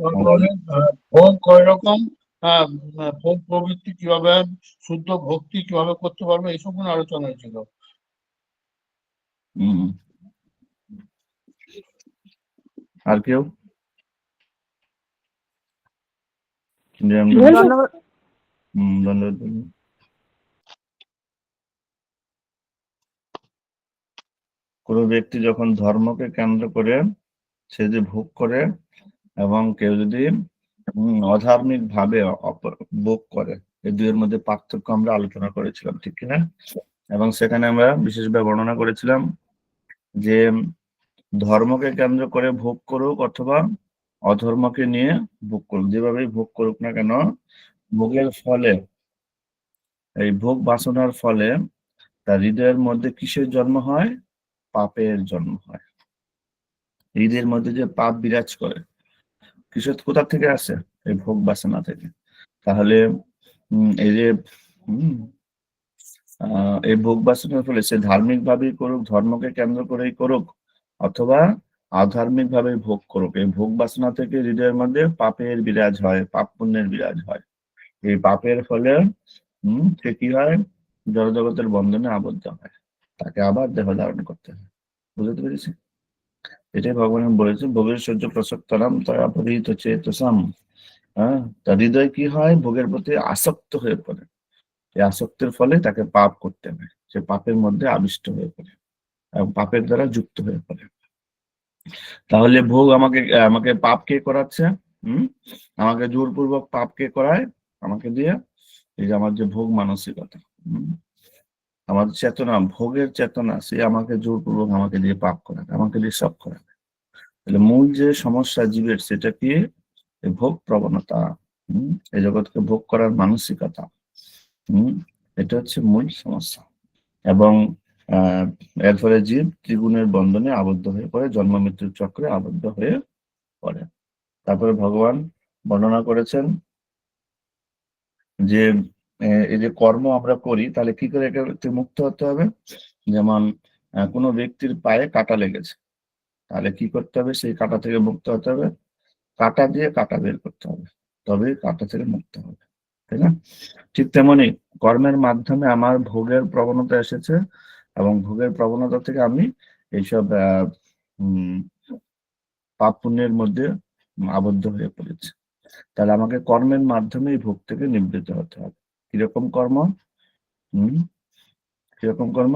ভগবানের ভোগ কয় রকম, আহ, ভোগ প্রবৃত্তি কিভাবে, শুদ্ধ ভক্তি কিভাবে করতে পারবে, এইসব নিয়ে আলোচনা হয়েছিল। আর কেউ? ধন্যবাদ। ধন্যবাদ। কোন ব্যক্তি যখন ধর্মকে কেন্দ্র করে সে যে ভোগ করে, এবং কেউ যদি অধার্মিক ভাবে ভোগ করে, এই দুইয়ের মধ্যে পার্থক্য আমরা আলোচনা করেছিলাম, ঠিক কিনা? এবং সেখানে আমরা বিশেষভাবে বর্ণনা করেছিলাম যে ধর্মকে কেন্দ্র করে ভোগ করুক অথবা অধর্মকে নিয়ে ভোগ করুক, যেভাবেই ভোগ করুক না কেন, ভোগের ফলে, এই ভোগ বাসনার ফলে তার হৃদয়ের মধ্যে কিসের জন্ম হয়? পাপের জন্ম হয়। হৃদয়ের মধ্যে যে পাপ বিরাজ করে, কিসের, কোথা থেকে আসে? এই ভোগ বাসনা থেকে। তাহলে এই যে এই ভোগ বাসনার ফলে সে ধার্মিক ভাবেই করুক, ধর্মকে কেন্দ্র করেই করুক, অথবা আধার্মিক ভাবে ভোগ করুক, এই ভোগ বাসনা থেকে হৃদয়ের মধ্যে পাপের বিরাজ হয়, পাপ পুণ্যের বিরাজ হয়। এই পাপের ফলে সে কি হয়? জড়জগতের বন্ধনে আবদ্ধ হয়, তাকে আবার দেহ ধারণ করতে হয়। বুঝতে পেরেছি? এটাই ভগবান বলেছে, ভোগের সহ্য প্রসক্তারাম তারা পরিহিত চেতসাম। হ্যাঁ, তার হৃদয় কি হয়? ভোগের প্রতি আসক্ত হয়ে পড়ে। এই আসক্তির ফলে তাকে পাপ করতে হয়, সে পাপের মধ্যে আবিষ্ট হয়ে পড়ে এবং পাপের দ্বারা যুক্ত হয়ে পড়ে। তাহলে ভোগ আমাকে আমাকে পাপ কে করাচ্ছে? আমাকে জোরপূর্বক পাপ কে করায়? আমাকে দিয়ে এই যে আমার যে ভোগ মানসিকতা, আমার চেতনা, ভোগের চেতনা, সে আমাকে জোরপূর্বক আমাকে দিয়ে পাপ করায়, আমাকে দিয়ে সব করায়। তাহলে মূল যে সমস্যা জীবের, সেটা কি? ভোগ প্রবণতা, এই জগৎকে ভোগ করার মানসিকতা, এটা হচ্ছে মূল সমস্যা। এবং এর ফলে জীব ত্রিগুণের বন্ধনে আবদ্ধ হয়ে পড়ে, জন্ম মৃত্যুর চক্রে আবদ্ধ হয়ে পড়ে। তারপরে ভগবান বর্ণনা করেছেন যে এই যে কর্ম আমরা করি, তাহলে কি করে এটা থেকে মুক্ত হতে হবে? যেমন কোনো ব্যক্তির পায়ে কাঁটা লেগেছে, তাহলে কি করতে হবে? সেই কাঁটা থেকে মুক্ত হতে হবে, কাঁটা দিয়ে কাঁটা বের করতে হবে, তবে কাঁটা থেকে মুক্ত হবে, তাই না? ঠিক তেমনি কর্মের মাধ্যমে আমার ভোগের প্রবণতা এসেছে, এবং ভোগের প্রবণতা থেকে আমি এইসব পাপ পুণ্যের মধ্যে আবদ্ধ হয়ে পড়েছি। তাহলে আমাকে কর্মের মাধ্যমে এই ভোগ থেকে নিবৃত্ত হতে হবে। কিরকম কর্ম? কিরকম কর্ম?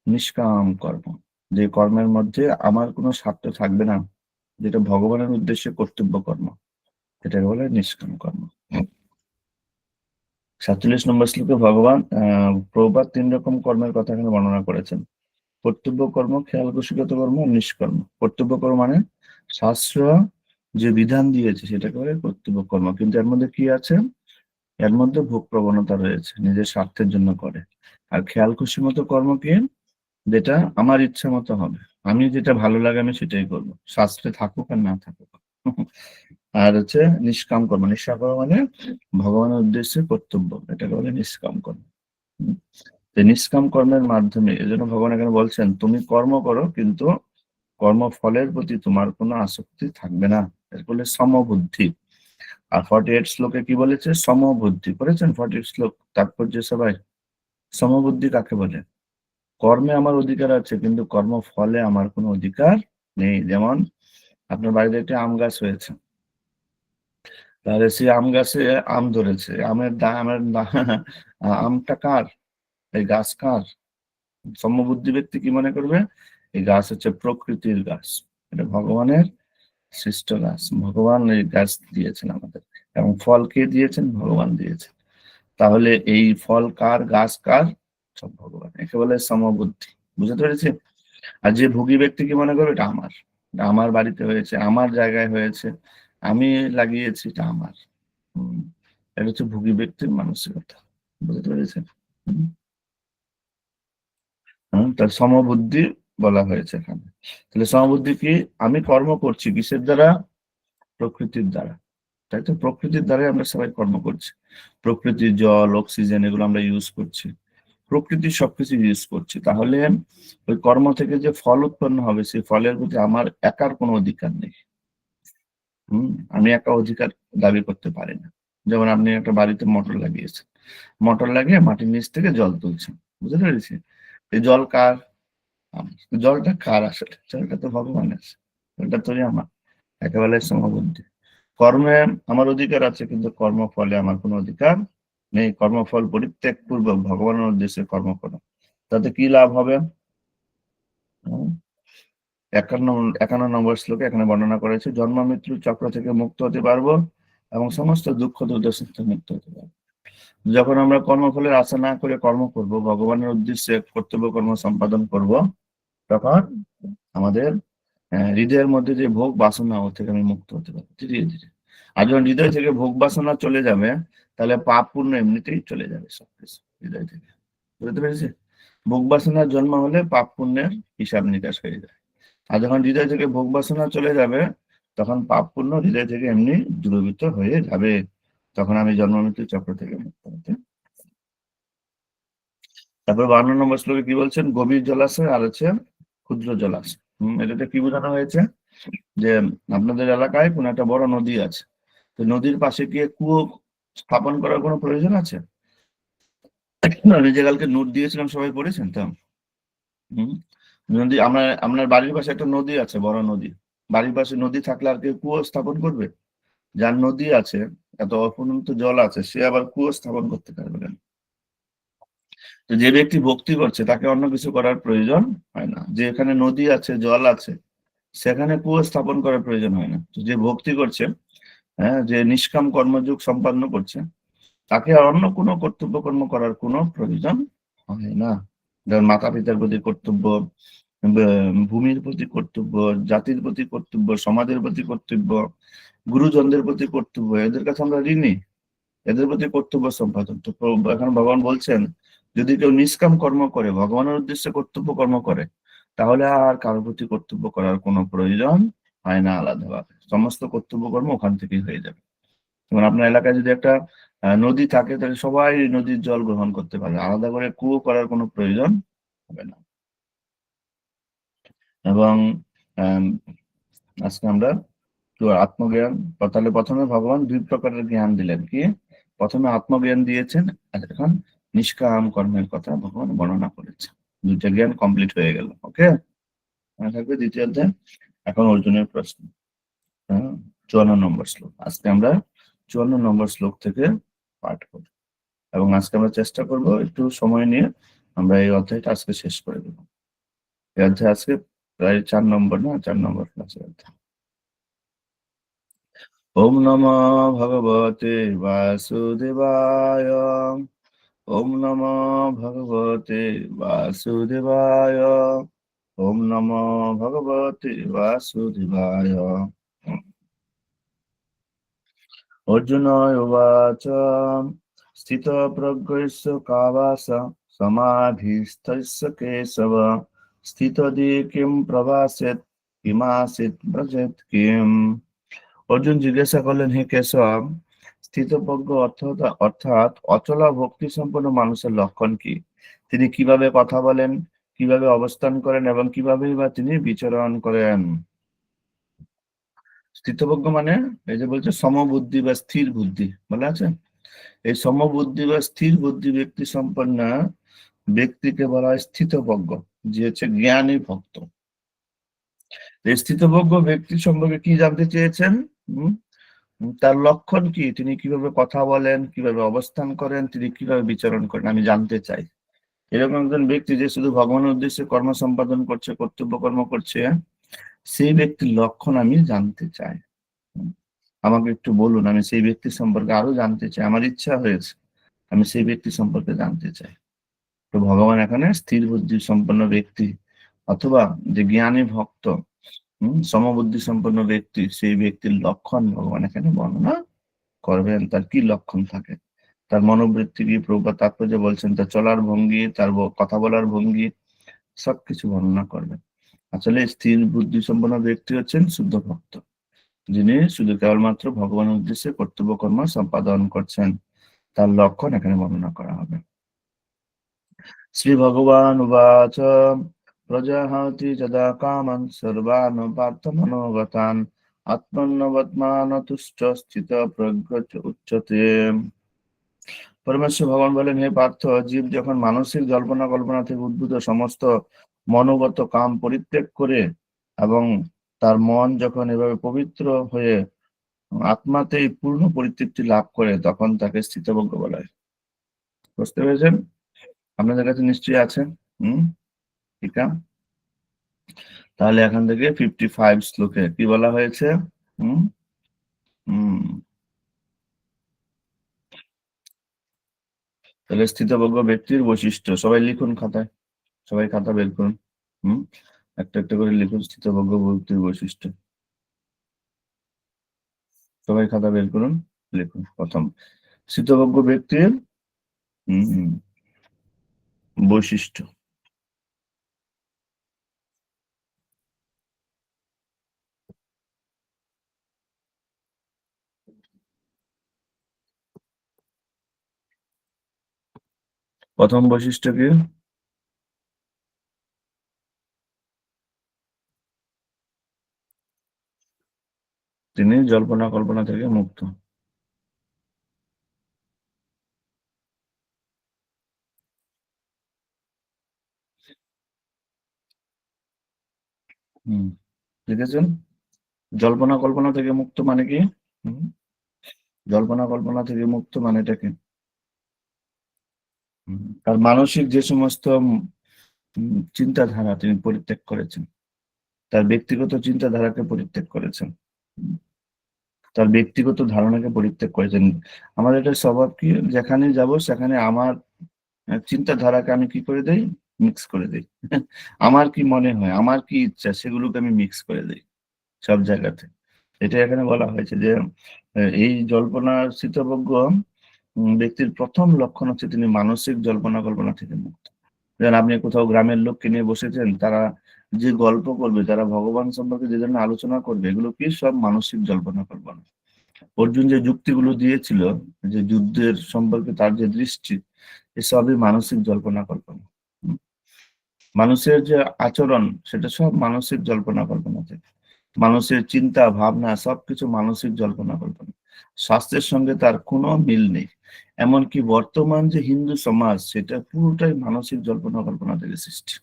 নিষ্কাম কর্ম, যে কর্মের মধ্যে আমার কোনো স্বার্থ থাকবে না, যেটা ভগবানের উদ্দেশ্যে কর্তব্য কর্ম, এটাকে বলে নিষ্কাম কর্ম। 47 নম্বর শ্লোকে ভগবান প্রভুপাদ 3 রকম কর্মের কথা এখানে বর্ণনা করেছেন: কর্তব্য কর্ম, খেয়াল খুশিগত কর্ম, নিষ্কর্ম। কর্তব্য কর্ম মানে শাস্ত্র যে বিধান দিয়েছে সেটাকে বলে কর্তব্য কর্ম, কিন্তু এর মধ্যে কি আছে? এর মধ্যে ভোগ প্রবণতা রয়েছে, নিজের স্বার্থের জন্য করে। আর খেয়াল খুশি মতো কর্ম কি? যেটা আমার ইচ্ছা মতো হবে, আমি যেটা ভালো লাগে আমি সেটাই করবো, শাস্ত্রে থাকুক আর না থাকুক। আর হচ্ছে নিষ্কাম কর্ম। নিষ্কাম কর্ম মানে ভগবানের উদ্দেশ্যে কর্তব্য, এটাকে বলে নিষ্কাম কর্ম। নিষ্কাম কর্মের মাধ্যমে, এজন্য ভগবান এখানে বলছেন তুমি কর্ম করো, কিন্তু কর্মফলের প্রতি তোমার কোনো আসক্তি থাকবে না, এর ফলে সমবুদ্ধি। আর 48 শ্লোকে কি বলেছে? সমবুদ্ধি। করেছেন 48 শ্লোক তাৎপর্য সবাই? সমবুদ্ধি কাকে বলে? কর্মে আমার অধিকার আছে, কিন্তু কর্মফলে আমার কোনো অধিকার নেই। যেমন আপনার বাড়িতে একটি আম গাছ হয়েছে, তাহলে সেই আম গাছে আম ধরেছে, আমটা কার? এই গাছ কার? সমবুদ্ধি ব্যক্তি কি মনে করবে? এই গাছ হচ্ছে প্রকৃতির গাছ, এটা ভগবানের সৃষ্ট গাছ, ভগবান এই গাছ দিয়েছেন আমাদের, এবং ফল কে দিয়েছেন? ভগবান দিয়েছেন। তাহলে এই ফল কার, গাছ কার? সব ভগবান। একে বলে সমবুদ্ধি। বুঝতে পেরেছি? আর যে ভোগী ব্যক্তি কি মনে করবে? এটা আমার, আমার বাড়িতে হয়েছে, আমার জায়গায় হয়েছে, আমি লাগিয়েছি, এটা আমার। এটা হচ্ছে ভোগী ব্যক্তির মানসিকতা। বুঝতে পেরেছেন? তার সমবুদ্ধি বলা হয়েছে এখানে। তাহলে সমবুদ্ধি কি? আমি কর্ম করছি কিসের দ্বারা? প্রকৃতির দ্বারা, তাই তো? প্রকৃতির দ্বারাই আমরা সবাই কর্ম করছি। প্রকৃতির জল, অক্সিজেন এগুলো আমরা ইউজ করছি, প্রকৃতির সবকিছু ইউজ করছি। তাহলে ওই কর্ম থেকে যে ফল উৎপন্ন হবে, সেই ফলের প্রতি আমার একার কোনো অধিকার নেই। আমি একটা অধিকার দাবি করতে পারি না। যেমন আপনি একটা বাড়িতে মোটর লাগিয়েছেন, মোটর লাগিয়ে মাটির নিচ থেকে জল তুলছেন, বুঝতে পেরেছি? এই জল কার? আমার। জলটা কার আসলে? জলটা তো ভগবানের, জলটা তো আমার, একেবারে সমবুদ্ধি। কর্মে আমার অধিকার আছে, কিন্তু কর্মফলে আমার কোনো অধিকার নেই। কর্মফল পরিত্যাগ পূর্বক ভগবানের উদ্দেশ্যে কর্ম করো, তাতে কি লাভ হবে? 51 নম্বর শ্লোকে এখানে বর্ণনা করেছে, জন্ম মৃত্যুর চক্র থেকে মুক্ত হতে পারবো এবং সমস্ত দুঃখ দুর্দশা থেকে মুক্ত হতে পারবো। যখন আমরা কর্মফলের আশা না করে কর্ম করব, ভগবানের উদ্দেশ্যে কর্তব্য কর্ম সম্পাদন করব, তখন আমাদের হৃদয়ের মধ্যে যে ভোগ বাসনা, ও থেকে আমি মুক্ত হতে পারবো ধীরে ধীরে। আর যখন হৃদয় থেকে ভোগ বাসনা চলে যাবে, তাহলে পাপ পুণ্য এমনিতেই চলে যাবে সবকিছু হৃদয় থেকে, বুঝতে পেরেছি? ভোগ বাসনার জন্ম হলে পাপ পুণ্যের হিসাব নিকাশ হয়ে যায়। আর যখন হৃদয় থেকে ভোগ বাসনা চলে যাবে, তখন পাপ পুণ্য হৃদয় থেকে এমনি দূরীভূত হয়ে যাবে। তখন আমি জন্ম মৃত্যু চক্র থেকে মুক্ত হতে। তারপর 52 নম্বর শ্লোকে কি বলছেন? গভীর জলাশয় আর হচ্ছে ক্ষুদ্র জলাশয়। এটাতে কি বোঝানো হয়েছে? যে আপনাদের এলাকায় কোন একটা বড় নদী আছে, তো নদীর পাশে গিয়ে কুয়ো স্থাপন করার কোনো প্রয়োজন আছে? আমি যে কালকে নোট দিয়েছিলাম, সবাই পড়েছেন তো? হম নদী, আপনার বাড়ির পাশে একটা নদী আছে, বড় নদী। বাড়ির পাশে নদী থাকলে আর কেউ কুয়ো স্থাপন করবে? যার নদী আছে, এত অফুরন্ত জল আছে, সে আবার কুয়ো স্থাপন করতে পারবে না। তো যে ব্যক্তি ভক্তি করছে, তাকে অন্য কিছু করার প্রয়োজন হয় না। যে এখানে নদী আছে, জল আছে, সেখানে কুয়ো স্থাপন করার প্রয়োজন হয় না। তো যে ভক্তি করছে, যে নিষ্কাম কর্মযোগ সম্পন্ন করছে, তাকে আর অন্য কোনো কর্তব্য কর্ম করার কোনো প্রয়োজন হয় না। যেমন মাতা পিতার প্রতি কর্তব্য, ভূমির প্রতি কর্তব্য, জাতির প্রতি কর্তব্য, সমাজের প্রতি কর্তব্য, গুরুজনদের প্রতি কর্তব্য, এদের কাছে আমরা ঋণী, এদের প্রতি কর্তব্য সম্পাদন। তো এখন ভগবান বলছেন, যদি কেউ নিষ্কাম কর্ম করে, ভগবানের উদ্দেশ্যে কর্তব্য কর্ম করে, তাহলে আর কারোর প্রতি কর্তব্য করার কোনো প্রয়োজন হয় না আলাদাভাবে। সমস্ত কর্তব্য কর্ম ওখান থেকেই হয়ে যাবে। যেমন আপনার এলাকায় যদি একটা নদী থাকে, তাহলে সবাই নদীর জল গ্রহণ করতে পারবে, আলাদা করে কুয়ো করার কোনো প্রয়োজন হবে না। এবং আজকে আমরা আত্মজ্ঞান, তাহলে প্রথমে ভগবান 2 প্রকারের জ্ঞান দিলেন। কি? প্রথমে আত্মজ্ঞান দিয়েছেন, আর এখন নিষ্কাম কর্মের কথা ভগবান বর্ণনা করেছেন। 2টা জ্ঞান কমপ্লিট হয়ে গেল। ওকে, মনে থাকবে দ্বিতীয় অধ্যায়। এখন অর্জুনের প্রশ্ন। 54 নম্বর শ্লোক। আজকে আমরা 54 নম্বর শ্লোক থেকে পাঠ করব, এবং আজকে আমরা চেষ্টা করব একটু সময় নিয়ে আমরা এই অধ্যায়টা আজকে শেষ করে দেবো। এই অধ্যায় আজকে প্রায় 4 নম্বর, না 4 নম্বর ক্লাসের অধ্যায়। ওম নমো ভগবতে বাসুদেবায়। ওম নমো ভগবতে বাসুদেবায়। ওম নমো ভগবতে বাসুদেবায়। অর্জুনয় উবাচ, স্থিতপ্রজ্ঞস্য কাবাস সমাধিস্থস্য কেশব স্থিতদি কিম প্রভাসেত কিমাসিত ব্রজেত কিম। অর্জুন জিজ্ঞাসা করলেন, হে কেশব, স্থিতপ্রজ্ঞ অর্থাৎ অচলা ভক্তি সম্পন্ন মানুষের লক্ষণ কি? তিনি কিভাবে কথা বলেন, কিভাবে অবস্থান করেন, এবং কিভাবে বা তিনি বিচরণ করেন? স্থিতপ্রজ্ঞ মানে এই যে বলছে সমবুদ্ধি বা স্থির বুদ্ধি বলা আছে। এই সমবুদ্ধি বা স্থির বুদ্ধি ব্যক্তি সম্পন্ন ব্যক্তিকে বলা হয় স্থিতপ্রজ্ঞ, যে হচ্ছে জ্ঞানী ভক্ত। এই স্থিতপ্রজ্ঞ ব্যক্তি সম্পর্কে কি জানতে চেয়েছেন? তার লক্ষণ কি, তিনি কিভাবে কথা বলেন, কিভাবে অবস্থান করেন, তিনি কিভাবে বিচরণ করেন, আমি জানতে চাই। এরকম একজন ব্যক্তি যে শুধু ভগবানের উদ্দেশ্যে কর্ম সম্পাদন করছে, কর্তব্য কর্ম করছে, সেই ব্যক্তির লক্ষণ আমি জানতে চাই। আমাকে একটু বলুন, আমি সেই ব্যক্তি সম্পর্কে আরো জানতে চাই, আমার ইচ্ছা হয়েছে, আমি সেই ব্যক্তি সম্পর্কে জানতে চাই। তো ভগবান এখানে স্থির বুদ্ধি সম্পন্ন ব্যক্তি অথবা যে জ্ঞানী ভক্ত, সমবুদ্ধি সম্পন্ন ব্যক্তি, সেই ব্যক্তির লক্ষণ ভগবান এখানে বর্ণনা করবেন। তার কি লক্ষণ থাকে, তার মনোবৃত্তি কি, প্রভুপাদ তাৎপর্য বলছেন, তার চলার ভঙ্গি, তার কথা বলার ভঙ্গি, সবকিছু বর্ণনা করবেন। আসলে স্থির বুদ্ধি সম্পন্ন ব্যক্তি হচ্ছেন শুদ্ধ ভক্ত, যিনি শুধু কেবলমাত্র ভগবানের উদ্দেশ্যে কর্তব্য কর্ম সম্পাদন করছেন। তার লক্ষণ এখানে বর্ণনা করা হবে। শ্রী ভগবান উবাচ, প্রজাহতি যদা কামান সর্বান পার্থ মনোগতান আত্মন্নবৎমানতুষ্ট স্থিত প্রজ্ঞ চ উচ্যতে। পরমেশ্বর ভগবান বলেন, হে পার্থ, জীব যখন মানসিক জল্পনা কল্পনা থেকে উদ্ভূত সমস্ত মনোগত কাম পরিত্যাগ করে এবং তার মন যখন এভাবে পবিত্র হয়ে আত্মাতেই পূর্ণ পরিতৃপ্তি লাভ করে, তখন তাকে স্থিতপ্রজ্ঞ বলা হয়। বুঝতে পেরেছেন? আপনাদের কাছে নিশ্চয়ই আছে। ঠিক আছে, তাহলে এখান থেকে 55 শ্লোকে কি বলা হয়েছে? হুম হুম তাহলে স্থিতপ্রজ্ঞ ব্যক্তির বৈশিষ্ট্য সবাই লিখুন খাতায়, সবাই খাতা বের করুন। হুম একটা একটা করে লিখুন স্থিতপ্রজ্ঞ ব্যক্তির বৈশিষ্ট্য। সবাই খাতা বের করুন, লিখুন। প্রথম, স্থিতপ্রজ্ঞ ব্যক্তির বৈশিষ্ট্য। প্রথম বৈশিষ্ট্য কি? তিনি জল্পনা কল্পনা থেকে মুক্ত। লিখেছেন? জল্পনা কল্পনা থেকে মুক্ত মানে কি? জল্পনা কল্পনা থেকে মুক্ত মানেটা কি? তার মানসিক যে সমস্ত চিন্তাধারা তিনি পরিত্যাগ করেছেন, তার ব্যক্তিগত চিন্তাধারাকে পরিত্যাগ করেছেন, তার ব্যক্তিগত ধারণাকে পরিত্যাগ করেছেন। আমাদের একটা স্বভাব কি, যেখানে যাব সেখানে আমার চিন্তাধারাকে আমি কি করে দেই? মিক্স করে দেই। আমার কি মনে হয়, আমার কি ইচ্ছা, সেগুলোকে আমি মিক্স করে দেই সব জায়গাতে। এটা এখানে বলা হয়েছে যে এই জল্পনা স্থিতপ্রজ্ঞ ব্যক্তির প্রথম লক্ষণ হচ্ছে তিনি মানসিক জল্পনা কল্পনা থেকে মুক্ত। যেন আপনি কোথাও গ্রামের লোককে নিয়ে বসেছেন, তারা যে গল্প করবে, তারা ভগবান সম্পর্কে যে ধরনের আলোচনা করবে, এগুলো কি সব মানসিক জল্পনা কল্পনা। অর্জুন যে যুক্তিগুলো দিয়েছিল, যে যুদ্ধের সম্পর্কে তার যে দৃষ্টি, এসবই মানসিক জল্পনা কল্পনা। মানুষের যে আচরণ, সেটা সব মানসিক জল্পনা কল্পনা থেকে। মানুষের চিন্তা ভাবনা সবকিছু মানসিক জল্পনা কল্পনা। স্বাস্থ্যের সঙ্গে তার কোনো মিল নেই। এমনকি বর্তমান যে হিন্দু সমাজ, সেটা পুরোটাই মানসিক জল্পনা কল্পনা থেকে সৃষ্টি।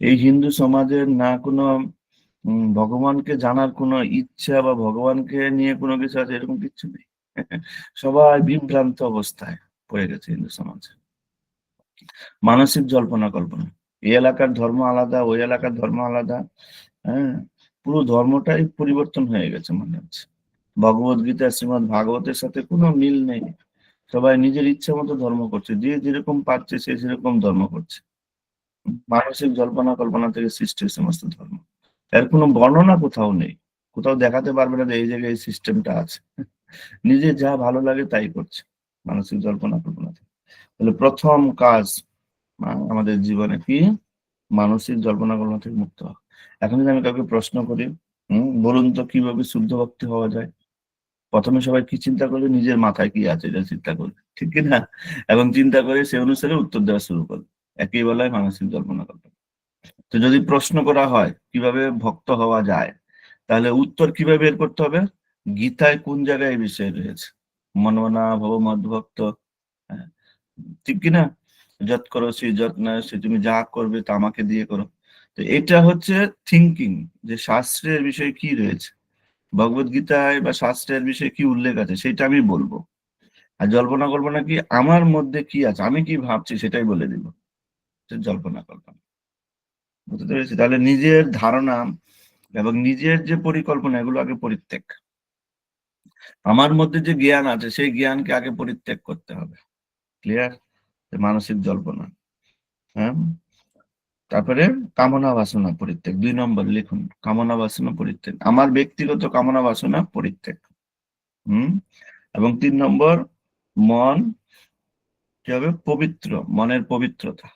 এই হিন্দু সমাজের না কোনো ভগবানকে জানার কোনো ইচ্ছা বা ভগবানকে নিয়ে কোনো কিছু আছে, এরকম কিছু নেই। সবাই বিভ্রান্ত অবস্থায় পড়ে গেছে হিন্দু সমাজে। মানসিক জল্পনা কল্পনা। এই এলাকার ধর্ম আলাদা, ওই এলাকার ধর্ম আলাদা। হ্যাঁ, পুরো ধর্মটাই পরিবর্তন হয়ে গেছে মনে হচ্ছে। ভগবত গীতা শ্রীমদ ভাগবতের সাথে কোনো মিল নেই। সবাই নিজের ইচ্ছা মতো ধর্ম করছে, যে যেরকম পাচ্ছে সে সেরকম ধর্ম করছে। মানসিক জল্পনা কল্পনা থেকে সৃষ্টি সমস্ত ধর্ম। এর কোনো বর্ণনা কোথাও নেই। কোথাও দেখাতে পারবে না যে এই জায়গায় এই সিস্টেমটা আছে। নিজে যা ভালো লাগে তাই করছে, মানসিক জল্পনা কল্পনা থেকে। তাহলে প্রথম কাজ আমাদের জীবনে কি? মানসিক জল্পনা কল্পনা থেকে মুক্ত হওয়া। এখন যদি আমি কাউকে প্রশ্ন করি, বলুন তো কিভাবে শুদ্ধ ভক্তি হওয়া যায়, প্রথমে সবাই কি চিন্তা করবে? নিজের মাথায় কি আছে এটা চিন্তা করবে, ঠিক কি না? এবং চিন্তা করে সে অনুসারে উত্তর দেওয়া শুরু করবে। একই বলা হয় মানসিক জল্পনা কল্পনা। তো যদি প্রশ্ন করা হয় কিভাবে ভক্ত হওয়া যায়, তাহলে উত্তর কিভাবে বের করতে হবে? গীতায় কোন জায়গায় এই বিষয় রয়েছে? মনমনা ভব মদ্ভক্ত, হ্যাঁ, ঠিক কিনা? যত করো সে যত না সে, তুমি যা করবে তা আমাকে দিয়ে করো। তো এটা হচ্ছে থিঙ্কিং, যে শাস্ত্রের বিষয়ে কি রয়েছে, ভগবত গীতায় বা শাস্ত্রের বিষয়ে কি উল্লেখ আছে সেটা আমি বলবো। আর জল্পনা কল্পনা কি, আমার মধ্যে কি আছে, আমি কি ভাবছি সেটাই বলে দিব। জল্পনা কল্পনা। বুঝতে পেরেছি? তাহলে নিজের ধারণা এবং নিজের যে পরিকল্পনা, এগুলো আগে পরিত্যাগ। আমার মধ্যে যে জ্ঞান আছে সেই জ্ঞানকে আগে পরিত্যাগ করতে হবে। ক্লিয়ার? মানসিক জল্পনা। হ্যাঁ, তারপরে কামনা বাসনা পরিত্যাগ। 2 নম্বর লিখুন, কামনা বাসনা পরিত্যাগ, আমার ব্যক্তিগত কামনা বাসনা পরিত্যাগ। এবং 3 নম্বর, মন কি হবে? পবিত্র, মনের পবিত্রতা।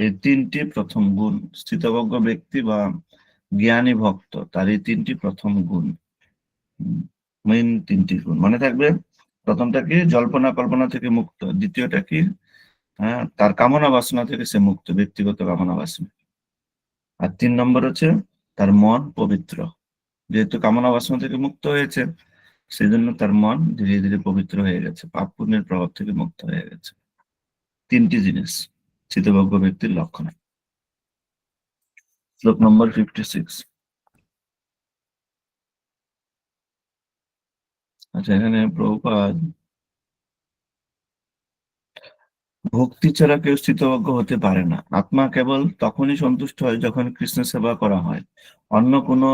এই 3টি প্রথম গুণ। স্থিতপ্রজ্ঞ ব্যক্তি বা জ্ঞানী ভক্ত, তার এই 3টি প্রথম গুণ। মেইন 3টি গুণ মনে থাকবে। প্রথমটা কি? জল্পনা কল্পনা থেকে মুক্ত। দ্বিতীয়টা কি? হ্যাঁ, তার কামনা বাসনা থেকে সে মুক্ত, ব্যক্তিগত কামনা বাসনা। আর 3 নম্বর হচ্ছে তার মন পবিত্র। যেহেতু কামনা বাসনা থেকে মুক্ত হয়েছে, সেই জন্য তার মন ধীরে ধীরে পবিত্র হয়ে গেছে, পাপ পুণ্যের প্রভাব থেকে মুক্ত হয়ে গেছে। তিনটি জিনিস স্থিতপ্রজ্ঞ ব্যক্তির লক্ষণ। শ্লোক নম্বর 56। আচ্ছা, এখানে প্রভুপাদ ভক্তি ছাড়া কেউ স্থিতপ্রজ্ঞ হতে পারে না। আত্মা কেবল তখনই সন্তুষ্ট হয় যখন কৃষ্ণ সেবা করা হয়, অন্য কোনো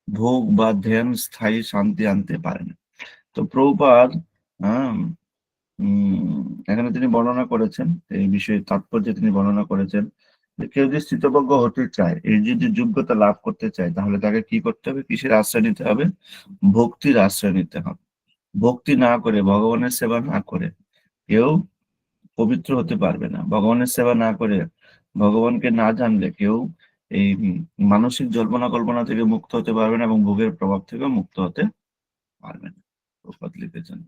ভোগ বা ধ্যান স্থায়ী শান্তি আনতে পারে না। তো প্রভুপাদ আহ এখানে তিনি বর্ণনা করেছেন, এই বিষয়ে তাৎপর্য তিনি বর্ণনা করেছেন যে কেউ যদি স্থিতপ্রজ্ঞ হতে চায়, এই যদি যোগ্যতা লাভ করতে চায়, তাহলে তাকে কি করতে হবে? কিসের আশ্রয় নিতে হবে? ভক্তির আশ্রয় নিতে হবে। ভক্তি না করে, ভগবানের সেবা না করে কেউ পবিত্র হতে পারবে না। ভগবানের সেবা না করে, ভগবানকে না জানলে কেউ এই মানসিক জল্পনা কল্পনা থেকে মুক্ত হতে পারবে না এবং ভোগের প্রভাব থেকে মুক্ত হতে পারবে না। প্রভুপাদ লিখেছেন।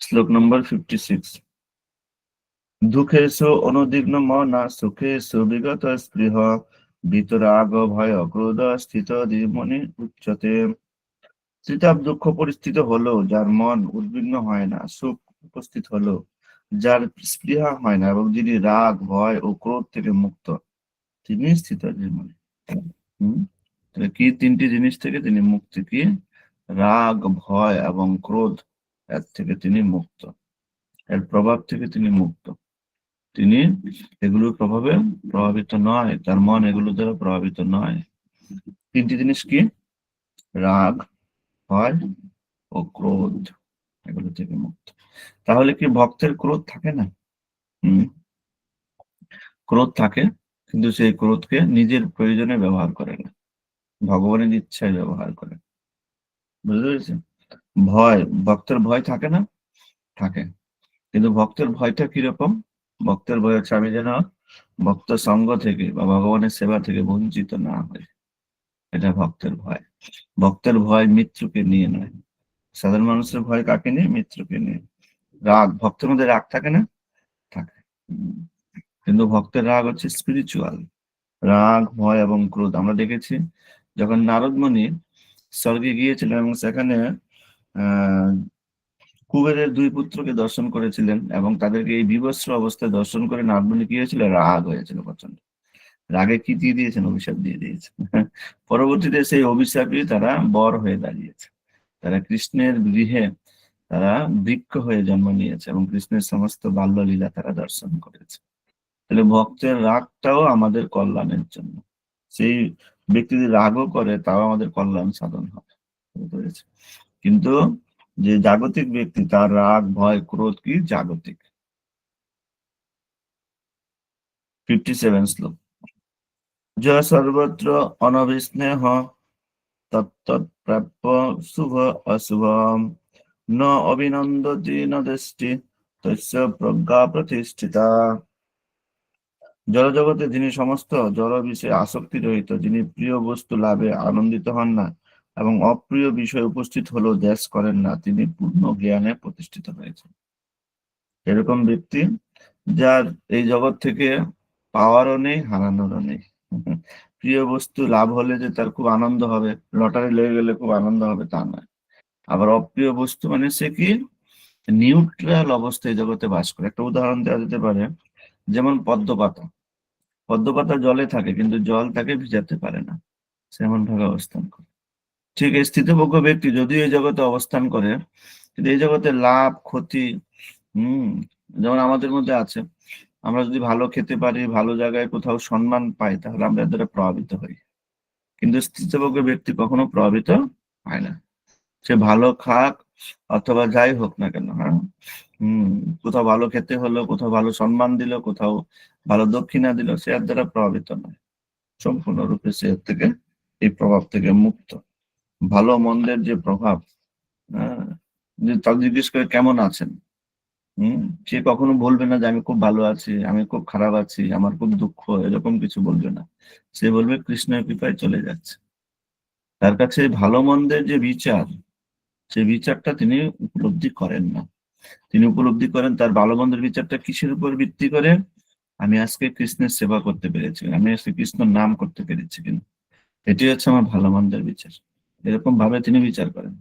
শ্লোক নম্বর 56। দুঃখেষু অনুদ্বিগ্ন মনা সুখেষু বিগত স্পৃহ বিতরাগ ভয় ক্রোধ স্থিত মনে উচ্চতে। স্থিতাব দুঃখ পরিস্থিত হলো যার মন উদ্বিগ্ন হয় না, সুখ উপস্থিত হলো যার স্পৃহা হয় না, এবং যিনি রাগ ভয় ও ক্রোধ থেকে মুক্ত, তিনি স্থিত মনে। হম তাহলে কি তিনটি জিনিস থেকে তিনি মুক্তি? কি? রাগ ভয় এবং ক্রোধ, এর থেকে তিনি মুক্ত, এর প্রভাব থেকে তিনি মুক্ত। তিনি এগুলোর প্রভাবে প্রভাবিত নয়, তার মন এগুলো দ্বারা প্রভাবিত নয়। তিনটি জিনিস কি? রাগ ভয় ও ক্রোধ, এগুলো থেকে মুক্ত। তাহলে কি ভক্তের ক্রোধ থাকে না? হম ক্রোধ থাকে, কিন্তু সেই ক্রোধকে নিজের প্রয়োজনে ব্যবহার করে না, ভগবানের ইচ্ছায় ব্যবহার করে। বুঝতে পেরেছেন? ভয়, ভক্তের ভয় থাকে না? থাকে, কিন্তু ভক্তের ভয়টা কিরকম? ভক্তের ভয় হচ্ছে আমি যেন ভক্ত সঙ্গ থেকে বা ভগবানের সেবা থেকে বঞ্চিত না হয়, এটা ভক্তের ভয়। ভক্তের ভয় মৃত্যুকে নিয়ে নয়। সাধারণ মানুষের ভয় কাকে নিয়ে? মৃত্যুকে নিয়ে। রাগ, ভক্তের মধ্যে রাগ থাকে না? থাকে। উম, কিন্তু ভক্তের রাগ হচ্ছে স্পিরিচুয়াল। রাগ ভয় এবং ক্রোধ আমরা দেখেছি যখন নারদ মুনি স্বর্গে গিয়েছিলেন এবং সেখানে আহ কুবেরের দুই পুত্রকে দর্শন করেছিলেন এবং তাদেরকে এই বিবস্ত্র অবস্থায় দর্শন করে নারদ মুনি কি হয়েছিল? রাগ হয়েছিল প্রচন্ড। রাগে কি দিয়ে দিয়েছেন? অভিশাপ দিয়ে দিয়েছেন। পরবর্তীতে সেই অভিশাপই তারা বর হয়ে দাঁড়িয়েছে। তারা কৃষ্ণের গৃহে তারা বৃক্ষ হয়ে জন্ম নিয়েছে এবং কৃষ্ণের সমস্ত বাল্য লীলা তারা দর্শন করেছে। তাহলে ভক্তের রাগটাও আমাদের কল্যাণের জন্য। সেই ব্যক্তি যদি রাগও করে তাও আমাদের কল্যাণ সাধন হবে। বুঝতে পেরেছি? কিন্তু যে জাগতিক ব্যক্তি, তার রাগ ভয় ক্রোধ কি? জাগতিক। 57 শ্লোক। যা সর্বত্র অনভিস্নেহ তত্তৎপ্রাপ্য শুভ অশুভ ন অভিনন্দতি ন দৃষ্টি তস্য প্রজ্ঞা প্রতিষ্ঠিতা। জড়জগতে যিনি সমস্ত জড় বিষয়ে আসক্তি রহিত, যিনি প্রিয় বস্তু লাভে আনন্দিত হন না এবং অপ্রিয় বিষয় উপস্থিত হলেও দেশ করেন না, তিনি পূর্ণ জ্ঞানে প্রতিষ্ঠিত হয়েছেন। এরকম ব্যক্তি যার এই জগৎ থেকে পাওয়ারও নেই, হারানোরও নেই। প্রিয় বস্তু লাভ হলে যে তার খুব আনন্দ হবে, লটারি লেগে গেলে খুব আনন্দ হবে, তা নয়। আবার অপ্রিয় বস্তু মানে সে কি? নিউট্রাল অবস্থায় জগতে বাস করে। একটা উদাহরণ দেওয়া যেতে পারে, যেমন পদ্মপাতা। পদ্মপাতা জলে থাকে কিন্তু জল তাকে ভিজাতে পারে না, সেমন ভাবে অবস্থান করে। ঠিক এই স্থিতপ্রজ্ঞ ব্যক্তি যদিও এই জগতে অবস্থান করে, কিন্তু এই জগতে লাভ ক্ষতি হম যেমন আমাদের মধ্যে আছে। আমরা যদি ভালো খেতে পারি, ভালো জায়গায় কোথাও সম্মান পাই, তাহলে আমরা এর দ্বারা প্রভাবিত হই। কিন্তু স্থিতপ্রজ্ঞ ব্যক্তি কখনো প্রভাবিত হয় না। সে ভালো খাক অথবা যাই হোক না কেন, হ্যাঁ হম কোথাও ভালো খেতে হলো, কোথাও ভালো সম্মান দিল, কোথাও ভালো দক্ষিণা দিল, সে এর দ্বারা প্রভাবিত নয়। সম্পূর্ণরূপে সে এর থেকে, এই প্রভাব থেকে মুক্ত। ভালো মন্দের যে প্রভাব, হ্যাঁ, যে তার জিজ্ঞেস করে কেমন আছেন, সে কখনো বলবে না যে আমি খুব ভালো আছি, আমি খুব খারাপ আছি, আমার খুব দুঃখ, এরকম কিছু বলবে না। সে বলবে কৃষ্ণের কৃপায় চলে যাচ্ছে। তার কাছে ভালো মন্দের যে বিচার, সেই বিচারটা তিনি উপলব্ধি করেন না। তিনি উপলব্ধি করেন তার ভালো মন্দের বিচারটা কিসের উপর ভিত্তি করে? আমি আজকে কৃষ্ণের সেবা করতে পেরেছি, আমি আজকে কৃষ্ণের নাম করতে পেরেছি কিনা, এটি হচ্ছে আমার ভালো মন্দের বিচার। এরকম ভাবে তিনি বিচার করেন।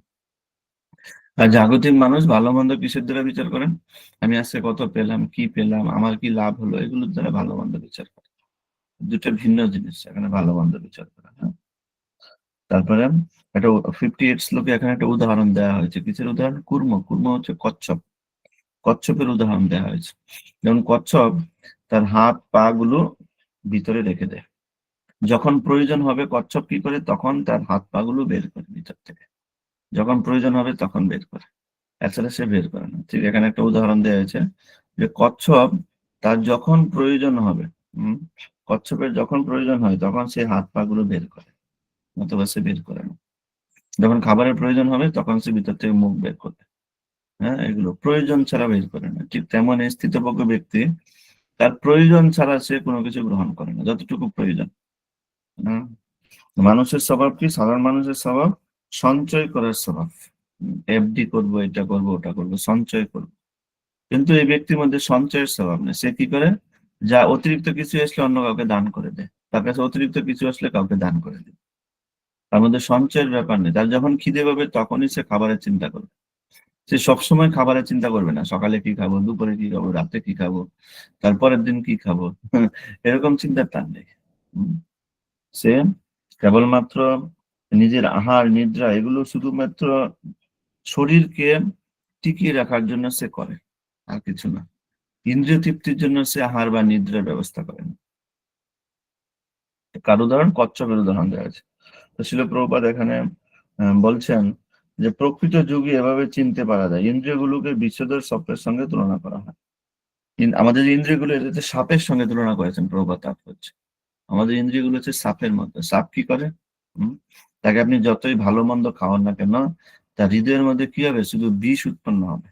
আর জাগতিক মানুষ ভালো মন্দ কিসের দ্বারা বিচার করেন? আমি আজকে কত পেলাম, কি পেলাম, আমার কি লাভ হলো, এগুলোর দ্বারা ভালো মন্দ বিচার করে। দুটো ভিন্ন জিনিস এখানে ভালো মন্দ বিচার করা। হ্যাঁ, তারপরে একটা 58 শ্লোকে এখানে একটা উদাহরণ দেওয়া হয়েছে। কিসের উদাহরণ? কুর্ম। কুর্ম হচ্ছে কচ্ছপ। কচ্ছপের উদাহরণ দেওয়া হয়েছে। যেমন কচ্ছপ তার হাত পা গুলো ভিতরে রেখে দেয়। যখন প্রয়োজন হবে কচ্ছপ কি করে? তখন তার হাত পা গুলো বের করে ভিতর থেকে। যখন প্রয়োজন হবে তখন বের করে, এছাড়া সে বের করে না। ঠিক এখানে একটা উদাহরণ দেওয়া হয়েছে যে কচ্ছপ তার যখন প্রয়োজন হবে, কচ্ছপের যখন প্রয়োজন হয় তখন সে হাত পা গুলো বের করে, অথবা সে বের করে না। যখন খাবারের প্রয়োজন হবে তখন সে ভিতর থেকে মুখ বের করবে। হ্যাঁ, এগুলো প্রয়োজন ছাড়া বের করে না। ঠিক তেমন স্থিতপ্রজ্ঞ ব্যক্তি তার প্রয়োজন ছাড়া সে কোনো কিছু গ্রহণ করে না, যতটুকু প্রয়োজন। হ্যাঁ, মানুষের স্বভাব কি? সাধারণ মানুষের স্বভাব সঞ্চয় করার স্বভাব। এফডি করবো, এটা করবো, ওটা করবো, সঞ্চয় করবো। কিন্তু এই ব্যক্তির মধ্যে সঞ্চয়ের স্বভাব নেই। সে কি করে? যা অতিরিক্ত কিছু আসলে অন্য কাউকে দান করে দেয়। তার কাছে অতিরিক্ত কিছু আসলে কাউকে দান করে দেয়। তার মধ্যে সঞ্চয়ের ব্যাপার নেই। তার যখন খিদে পাবে তখনই সে খাবারের চিন্তা করবে। সে সবসময় খাবারের চিন্তা করবে না, সকালে কি খাবো, দুপুরে কি খাবো, রাতে কি খাবো, তারপরের দিন কি খাবো। এরকম চিন্তা তার নেই। উম, সে কেবলমাত্র নিজের আহার নিদ্রা এগুলো শুধুমাত্র শরীরকে টিকিয়ে রাখার জন্য সে করে, আর কিছু না। ইন্দ্রিয় তৃপ্তির জন্য সে আহার বা নিদ্রার ব্যবস্থা করে না। কার উদাহরণ? কচ্ছপের উদাহরণ দেওয়া আছে। তো শিল প্রভুপাদ এখানে বলছেন যে প্রকৃত যুগে এভাবে চিনতে পারা যায়। ইন্দ্রিয়গুলোকে বিচ্ছেদের সর্পের সঙ্গে তুলনা করা হয়। আমাদের যে ইন্দ্রিয়গুলো এটাতে সাপের সঙ্গে তুলনা করেছেন প্রভুপাদ তাৎপর্য। আমাদের ইন্দ্রিয়গুলো হচ্ছে সাপের মতো। সাপ কি করে? হম তাকে আপনি যতই ভালো মন্দ খাওয়ান না কেন, তার হৃদয়ের মধ্যে কি হবে? শুধু বিষ উৎপন্ন হবে।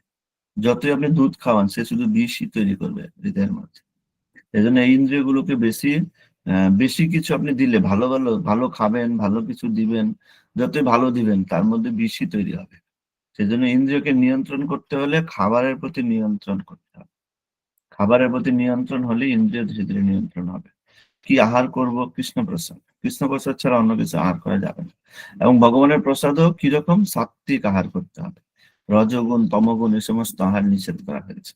যতই আপনি দুধ খাওয়ান, সে শুধু বিষই তৈরি করবে হৃদয়ের মধ্যে। এই জন্য এই ইন্দ্রিয়গুলোকে বেশি বেশি কিছু আপনি দিলে, ভালো ভালো ভালো খাবেন, ভালো কিছু দিবেন, যতই ভালো দিবেন তার মধ্যে বিষই তৈরি হবে। সেজন্য ইন্দ্রিয়কে নিয়ন্ত্রণ করতে হলে খাবারের প্রতি নিয়ন্ত্রণ করতে হবে। খাবারের প্রতি নিয়ন্ত্রণ হলে ইন্দ্রিয় ধীরে ধীরে নিয়ন্ত্রণ হবে। কি আহার করব? কৃষ্ণ প্রসাদ। কৃষ্ণ প্রসাদ ছাড়া অন্য কিছু আহার করা যাবে না। এবং ভগবানের প্রসাদও কিরকম? সাত্বিক আহার করতে হবে। রজগুণ তমগুণ এই সমস্ত আহার নিষেধ করা হয়েছে।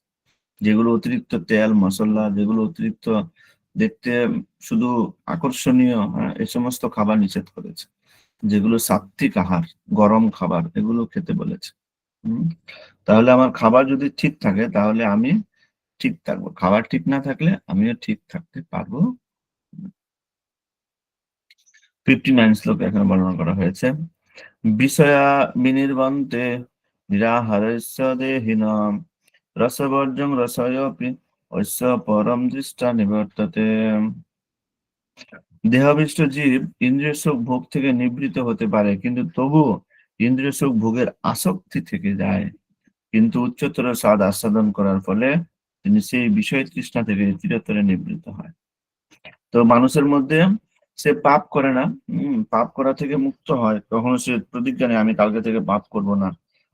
যেগুলো অতিরিক্ত তেল মশলা, যেগুলো অতিরিক্ত দেখতে শুধু আকর্ষণীয়, এই সমস্ত খাবার নিষেধ করেছে। যেগুলো সাত্বিক আহার, গরম খাবার, এগুলো খেতে বলেছে। হম তাহলে আমার খাবার যদি ঠিক থাকে তাহলে আমি ঠিক থাকবো। খাবার ঠিক না থাকলে আমিও ঠিক থাকতে পারবো। 59 শ্লোকে এখানে বর্ণনা করা হয়েছে। বিষয়া বিনির্বান্তে নিরাহারস্য দেহিনাম রসবর্জং রসয়োপি ঐস্য পরম দৃষ্টা নিবর্ততে। দেহাবিষ্ট জীব ইন্দ্রিয় সুখ ভোগ থেকে নিবৃত্ত হতে পারে, কিন্তু তবুও ইন্দ্রিয় সুখ ভোগের আসক্তি থেকে যায়। কিন্তু উচ্চতর স্বাদ আস্বাদন করার ফলে তিনি সেই বিষয় তৃষ্ণা থেকে চিরতরে নিবৃত্ত হয়। তো মানুষের মধ্যে সে পাপ করে না, পাপ করা থেকে মুক্ত হয়। কখনো সে প্রতিজ্ঞা নেয় আমি কালকে থেকে পাপ করব না,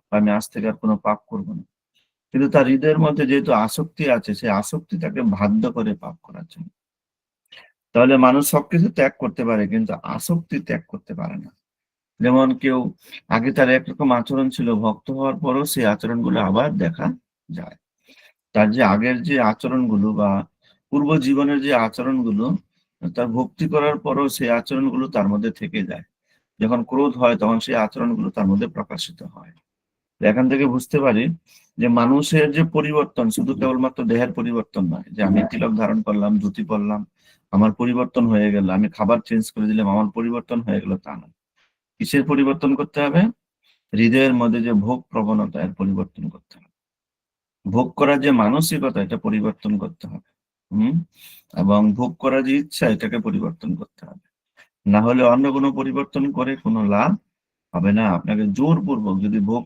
বা আমি আজ থেকে আর কোনো পাপ করব না। কিন্তু তার হৃদয়ের মধ্যে যেহেতু আসক্তি আছে, সেই আসক্তি তাকে বাধ্য করে পাপ করার জন্য। তাহলে মানুষ সবকিছু ত্যাগ করতে পারে কিন্তু আসক্তি ত্যাগ করতে পারে না। যেমন কেউ আগে তার একরকম আচরণ ছিল, ভক্ত হওয়ার পরও সেই আচরণগুলো আবার দেখা যায়। তার যে আগের যে আচরণগুলো বা পূর্ব জীবনের যে আচরণগুলো, তার ভক্তি করার পরও সেই আচরণগুলো তার মধ্যে থেকে যায়। যখন ক্রোধ হয় তখন সেই আচরণগুলো তার মধ্যে প্রকাশিত হয়। এখান থেকে বুঝতে পারি যে মানুষের যে পরিবর্তন শুধু কেবলমাত্র দেহের পরিবর্তন নয়, যে আমি তিলক ধারণ করলাম, ধুতি পরলাম, আমার পরিবর্তন হয়ে গেল, আমি খাবার চেঞ্জ করে দিলাম, আমার পরিবর্তন হয়ে গেল, তা নয়। কিসের পরিবর্তন করতে হবে? হৃদয়ের মধ্যে যে ভোগ প্রবণতা, এর পরিবর্তন করতে হবে। ভোগ করার যে মানসিকতা, এটা পরিবর্তন করতে হবে। হম এবং ভোগ করার যে ইচ্ছা, এটাকে পরিবর্তন করতে হবে। না হলে অন্য কোনো পরিবর্তন করে কোনো লাভ হবে না। আপনাকে জোরপূর্বক যদি ভোগ,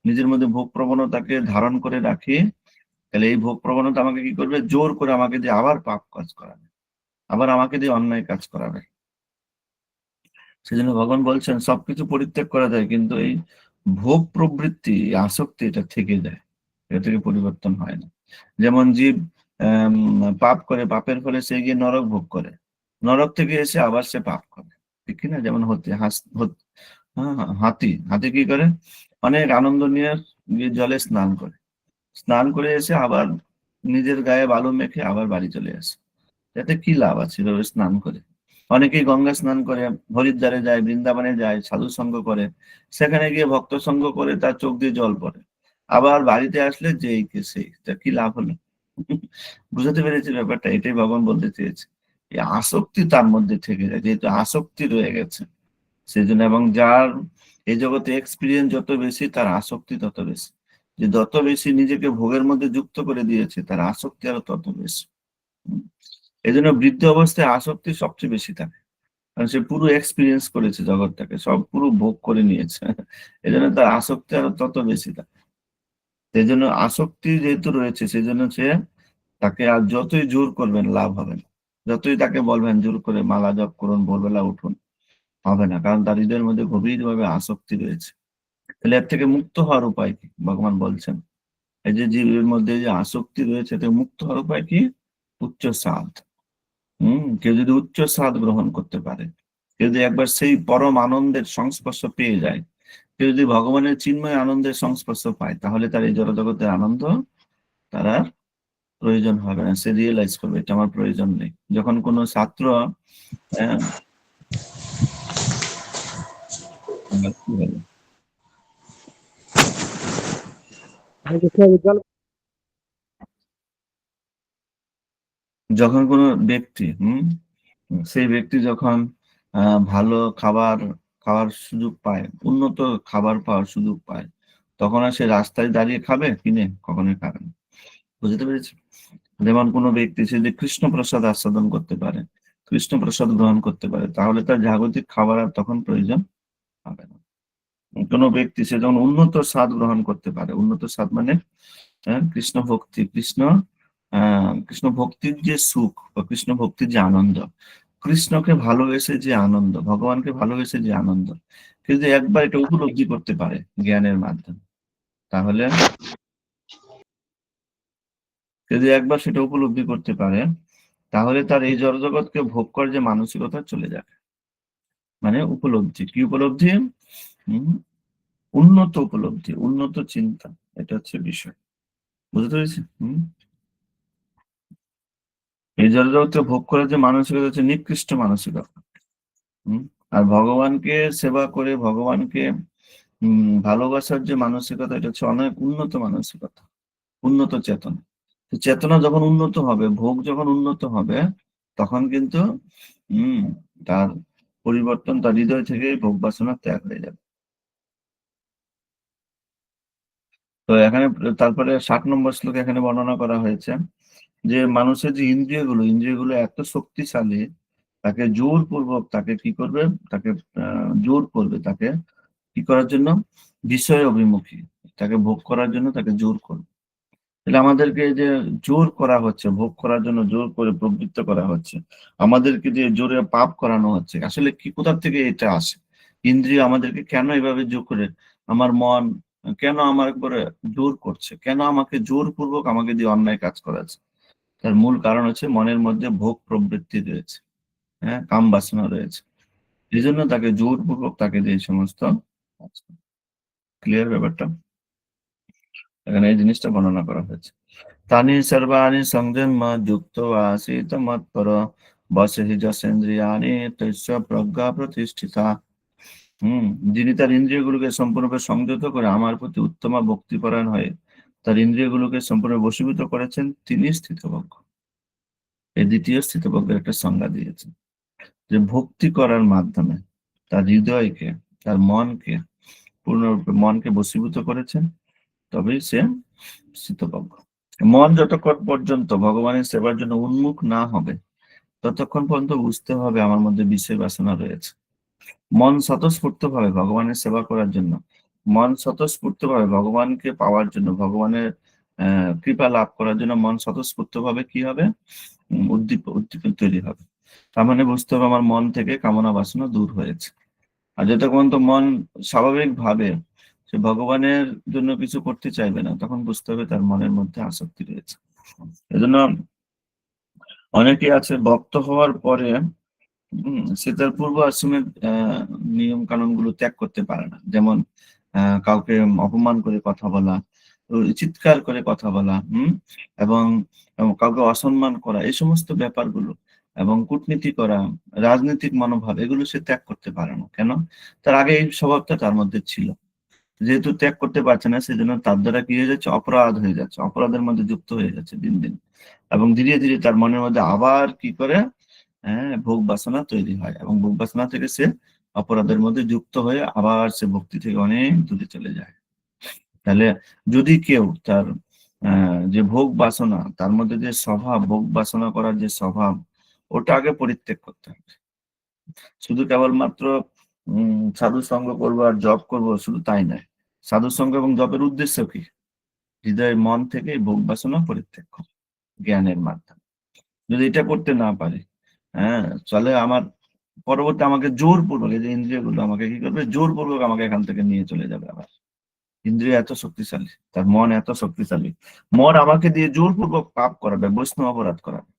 নিজের মধ্যে ভোগ প্রবণতাকে ধারণ করে রাখি, তাহলে এই ভোগ প্রবণতা আমাকে কি করবে? জোর করে আমাকে দিয়ে আবার পাপ কাজ করাবে, আবার আমাকে দিয়ে অন্যায় কাজ করাবে। সেজন্য ভগবান বলছেন সবকিছু পরিত্যাগ করা যায়, কিন্তু এই ভোগ প্রবৃত্তি, আসক্তি, এটা থেকে যায়, এটা থেকে পরিবর্তন হয় না। যেমন জীব পাপ করে, পাপের ফলে সে গিয়ে নরক ভোগ করে, নরক থেকে এসে আবার সে পাপ করে। ঠিক কিনা? যেমন হাতি হাতি কি করে? অনেক আনন্দ নিয়ে গিয়ে জলে স্নান করে, স্নান করে এসে আবার নিজের গায়ে বালু মেখে আবার বাড়ি চলে আসে। এতে কি লাভ আছে এভাবে স্নান করে? অনেকেই গঙ্গা স্নান করে, হরিদ্বারে যায়, বৃন্দাবনে যায়, সাধু সঙ্গ করে, সেখানে গিয়ে ভক্ত সঙ্গ করে তার চোখ দিয়ে জল পড়ে, আবার বাড়িতে আসলে যেই কে সেই, তা কি লাভ হলো? বুঝতে পেরেছি ব্যাপারটা? এটাই ভগবান বলতে চেয়েছে। এই আসক্তি তার মধ্যে থেকে যায়, যেহেতু আসক্তি রয়ে গেছে সেই জন্য। এবং যার এই জগতে এক্সপিরিয়েন্স যত বেশি, তার আসক্তি তত বেশি। যে যত বেশি নিজেকে ভোগের মধ্যে যুক্ত করে দিয়েছে, তার আসক্তি আরো তত বেশি। এই জন্য বৃদ্ধ অবস্থায় আসক্তি সবচেয়ে বেশি থাকে, কারণ সে পুরো এক্সপিরিয়েন্স করেছে জগৎটাকে, সব পুরো ভোগ করে নিয়েছে। এই জন্য তার আসক্তি আরো তত বেশি থাকে। সেই জন্য আসক্তি যেহেতু রয়েছে, সেই জন্য সে, তাকে আর যতই জোর করবেন লাভ হবে না, যতই তাকে বলবেন জোর করে মালা জপ করুন, ভোরবেলা উঠুন, হবে না, কারণ তার হৃদয়ের মধ্যে গভীরভাবে আসক্তি রয়েছে। তাহলে এর থেকে মুক্ত হওয়ার উপায় কি ভগবান বলছেন? এই যে জীবের মধ্যে যে আসক্তি রয়েছে, এতে মুক্ত হওয়ার উপায় কি? উচ্চ সাধ। কেউ যদি উচ্চ স্বাদ গ্রহণ করতে পারে, কেউ যদি একবার সেই পরম আনন্দের সংস্পর্শ পেয়ে যায়, কেউ যদি ভগবানের চিন্ময় আনন্দের সংস্পর্শ পায়, তাহলে তার এই জড়জগতের আনন্দ তার আর প্রয়োজন হবে না। সে রিয়েলাইজ করবে এটা আমার প্রয়োজন নেই। যখন কোনো ছাত্র আহ, কি বলে? যখন কোনো ব্যক্তি সেই ব্যক্তি যখন ভালো খাবার খাওয়ার সুযোগ পায়, উন্নত খাবার পাওয়ার সুযোগ পায়, তখন আর সে রাস্তায় দাঁড়িয়ে খাবে কিনে? কখনোই খাবে না। বুঝতে পেরেছি? যেমন কোনো ব্যক্তি সে যদি কৃষ্ণ প্রসাদ আস্বাদন করতে পারে, কৃষ্ণ প্রসাদ গ্রহণ করতে পারে, তাহলে তার জাগতিক খাবার আর তখন প্রয়োজন হবে না। কোনো ব্যক্তি সে যখন উন্নত স্বাদ গ্রহণ করতে পারে, উন্নত স্বাদ মানে কৃষ্ণ ভক্তি, কৃষ্ণ ভক্তির যে সুখ বা কৃষ্ণ ভক্তির যে আনন্দ, কৃষ্ণকে ভালোবেসে যে আনন্দ, ভগবানকে ভালোবেসে যে আনন্দ, কিন্তু একবার এটা উপলব্ধি করতে পারে জ্ঞানের মাধ্যমে, তাহলে যদি একবার সেটা উপলব্ধি করতে পারে, তাহলে তার এই জড়জগৎকে ভোগ করার যে মানসিকতা চলে যাবে। মানে উপলব্ধি, কি উপলব্ধি? হম উন্নত উপলব্ধি, উন্নত চিন্তা, এটা হচ্ছে বিষয়। বুঝতে পেরেছি? এই জড়জগৎকে ভোগ করার যে মানসিকতা হচ্ছে নিকৃষ্ট মানসিকতা। আর ভগবানকে সেবা করে ভগবানকে ভালোবাসার যে মানসিকতা, এটা হচ্ছে অনেক উন্নত মানসিকতা, উন্নত চেতনা। চেতনা যখন উন্নত হবে, ভোগ যখন উন্নত হবে, তখন কিন্তু তার পরিবর্তন, তার হৃদয় থেকে ভোগ বাসনা ত্যাগ হয়ে যাবে। তো এখানে তারপরে 60 নম্বর শ্লোকে এখানে বর্ণনা করা হয়েছে যে মানুষের যে ইন্দ্রিয়গুলো এত শক্তিশালী, তাকে জোরপূর্বক তাকে কি করবে? তাকে জোর করবে, তাকে কি করার জন্য? বিষয় অভিমুখী, তাকে ভোগ করার জন্য তাকে জোর করবে। তাহলে আমাদেরকে যে জোর করা হচ্ছে, ভোগ করার জন্য জোর করে প্রবৃত্ত করা হচ্ছে, আমাদেরকে যে জোরে পাপ করানো হচ্ছে, আসলে কি, কোথা থেকে এটা আসে? ইন্দ্রিয় আমাদেরকে কেন এভাবে জোর করে, আমার মন কেন আমার উপরে জোর করছে, কেন আমাকে জোরপূর্বক আমাকে দিয়ে অন্যায় কাজ করাচ্ছে? তার মূল কারণ হচ্ছে মনের মধ্যে ভোগ প্রবৃত্তি রয়েছে, কাম বাসনা রয়েছে। এই জন্য তাকে জোরপূর্বক তাকে দিয়ে সমস্ত। ক্লিয়ার ব্যাপারটা? এখানে এই জিনিসটা বর্ণনা করা হয়েছে। তানি সর্বাণি সংযম্য যুক্ত আসিত মৎপর বসহি যশেন্দ্রিয়ানি তস্য প্রজ্ঞা প্রতিষ্ঠিতা। যিনি তার ইন্দ্রিয়গুলোকে সম্পূর্ণরূপে সংযত করে আমার প্রতি উত্তম ভক্তিপরায়ণ হয়ে তার ইন্দ্রিয়গুলোকে সম্পূর্ণ বশীভূত করেছেন, তিনি স্থিতপ্রজ্ঞ। এই দ্বিতীয় স্থিতপ্রজ্ঞের একটা সংজ্ঞা দিয়েছেন, যে ভক্তি করার মাধ্যমে তার হৃদয়কে, তার মনকে পূর্ণরূপে মনকে বশীভূত করেছেন, তবেই সে স্থিতপ্রজ্ঞ। মন যতক্ষণ পর্যন্ত ভগবানের সেবার জন্য উন্মুখ না হবে, ততক্ষণ পর্যন্ত বুঝতে হবে আমার মধ্যে বিষয় বাসনা রয়েছে। মন স্বতঃস্ফূর্ত ভাবে ভগবানের সেবা করার জন্য, মন স্বতঃস্ফূর্ত ভাবে ভগবানকে পাওয়ার জন্য, ভগবানের কৃপা লাভ করার জন্য মন স্বতঃস্ফূর্ত ভাবে কি হবে? উদ্দীপন তৈরি হবে। তার মানে বুঝতে হবে আমার মন থেকে কামনা বাসনা দূর হয়েছে। আর যতক্ষণ পর্যন্ত মন স্বাভাবিক ভাবে সে ভগবানের জন্য কিছু করতে চাইবে না, তখন বুঝতে হবে তার মনের মধ্যে আসক্তি রয়েছে। এজন্য অনেকে আছে ভক্ত হওয়ার পরে সে তার পূর্ব আশ্রমের নিয়ম কানুন গুলো ত্যাগ করতে পারে না। যেমন কাউকে অপমান করে কথা বলা, চিৎকার করে কথা বলা, এবং কাউকে অসম্মান করা, এই সমস্ত ব্যাপারগুলো, এবং কূটনীতি করা, রাজনৈতিক মনোভাব, এগুলো সে ত্যাগ করতে পারে না। কেন? তার আগে এই স্বভাবটা তার মধ্যে ছিল। যেহেতু ত্যাগ করতে পারছে না, সেজন্য তার দ্বারা কি হয়ে যাচ্ছে? অপরাধ হয়ে যাচ্ছে, অপরাধের মধ্যে যুক্ত হয়ে যাচ্ছে দিন দিন। এবং ধীরে ধীরে তার মনের মধ্যে আবার কি করে, ভোগ বাসনা তৈরি হয়, এবং ভোগ বাসনা থেকে সে অপরাধের মধ্যে যুক্ত হয়ে আবার সে ভক্তি থেকে অনেক দূরে চলে যায়। তাহলে যদি কেউ তার যে ভোগ বাসনা, তার মধ্যে যে স্বভাব, ভোগ বাসনা করার যে স্বভাব, ওটা আগে পরিত্যাগ করতে হবে। শুধু কেবলমাত্র সাধু সঙ্গ করবো আর জপ করবো, শুধু তাই নয়। সাধু সঙ্গ এবং জপের উদ্দেশ্য কি? হৃদয়ের মন থেকে ভোগ বাসনা পরিত্যাগ করা জ্ঞানের মাধ্যমে। যদি এটা করতে না পারে, চলে আমার পরবর্তী আমাকে জোরপূর্বক, এই যে ইন্দ্রিয়গুলো আমাকে কি করবে? জোরপূর্বক আমাকে এখান থেকে নিয়ে চলে যাবে আবার। ইন্দ্রিয় এত শক্তিশালী, তার মন এত শক্তিশালী, মন আমাকে দিয়ে জোরপূর্বক পাপ করাবে, বৈষ্ণব অপরাধ করাবে।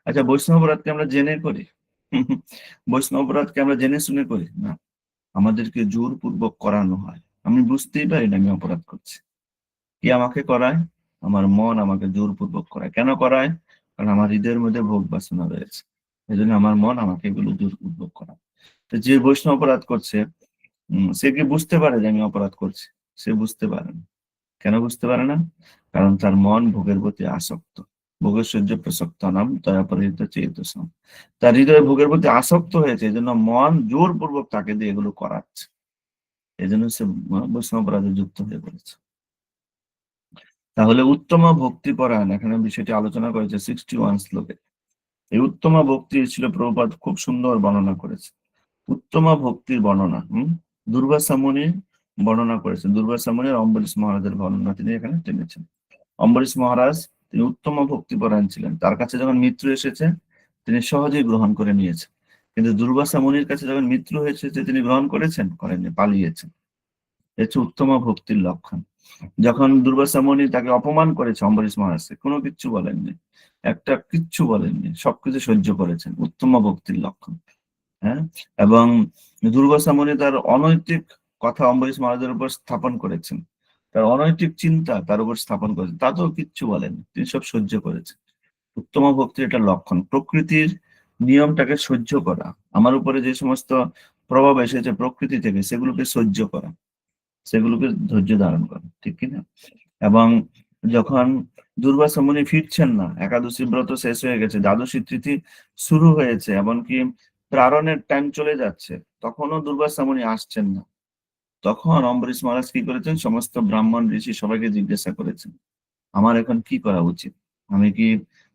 আচ্ছা, বৈষ্ণব অপরাধকে আমরা জেনে করি? বৈষ্ণব অপরাধকে আমরা জেনে শুনে করি না, আমাদেরকে জোরপূর্বক করানো হয়। আমি বুঝতেই পারি না আমি অপরাধ করছি। কি আমাকে করায়? আমার মন আমাকে জোরপূর্বক করায়। কেন করায়? কারণ আমার হৃদয়ের মধ্যে ভোগ বাসনা রয়েছে, এই জন্য আমার মন আমাকে এগুলো জোরপূর্বক করায়। তো যে বৈষ্ণব অপরাধ করছে, সে কি বুঝতে পারে যে আমি অপরাধ করছি? সে বুঝতে পারে না। কেন বুঝতে পারে না? কারণ তার মন ভোগের প্রতি আসক্ত। ভোগের সহ্য প্রসক্ত নাম তয়াপরিহিত চেতসম। তার হৃদয়ে ভোগের প্রতি আসক্ত হয়েছে, এই জন্য মন জোরপূর্বক তাকে দিয়ে এগুলো করাচ্ছে। এই জন্য সে বৈষ্ণব অপরাধে যুক্ত হয়ে পড়েছে। তাহলে উত্তম ভক্তি পরায়ণ, এখানে বিষয়টি আলোচনা করেছে 61 শ্লোকে। এই উত্তম ভক্তি ছিল, প্রভুপাদ খুব সুন্দর বর্ণনা করেছে। উত্তম ভক্তির বর্ণনা দুর্বাসা মুনি বর্ণনা করেছেন। দুর্বাসা মুনির অম্বরীশ মহারাজের বর্ণনা তিনি এখানে টেনেছেন। অম্বরীশ মহারাজ তিনি উত্তম ভক্তি পরায়ণ ছিলেন। তার কাছে যখন মৃত্যু এসেছে, তিনি সহজেই গ্রহণ করে নিয়েছেন। কিন্তু দুর্বাসা মুনির কাছে যখন মৃত্যু এসেছে, তিনি গ্রহণ করেছেন? করেননি, পালিয়েছেন। হচ্ছে উত্তম ভক্তির লক্ষণ। যখন দুর্বাসা মুনি তাকে অপমান করেছে, অম্বরীশ মহারাজকে কোনো কিচ্ছু বলেননি, একটা কিচ্ছু বলেননি, সবকিছু সহ্য করেছেন, উত্তম ভক্তির লক্ষণ। এবং দুর্বাসা মুনি তার অনৈতিক কথা অম্বরীশ মহারাজের উপর স্থাপন করেছেন, তার অনৈতিক চিন্তা তার উপর স্থাপন করেছেন, তাতেও কিচ্ছু বলেননি, তিনি সব সহ্য করেছেন। উত্তম ভক্তির এটা লক্ষণ, প্রকৃতির নিয়মটাকে সহ্য করা, আমার উপরে যে সমস্ত প্রভাব এসেছে প্রকৃতি থেকে, সেগুলোকে সহ্য করা, সেগুলোকে ধৈর্য ধারণ করা, ঠিক কিনা? এবং যখন দুর্বাসা মুনি ফিরছেন না, একাদশী ব্রত শেষ হয়ে গেছে, দ্বাদশী তিথি শুরু হয়েছে, এমনকি প্রারণের টাইম চলে যাচ্ছে, তখনও দুর্বাসা মুনি আসছেন না। তখন অম্বরীশ মহারাজ কি করেছেন? সমস্ত ব্রাহ্মণ ঋষি সবাইকে জিজ্ঞাসা করেছেন, আমার এখন কি করা উচিত? আমি কি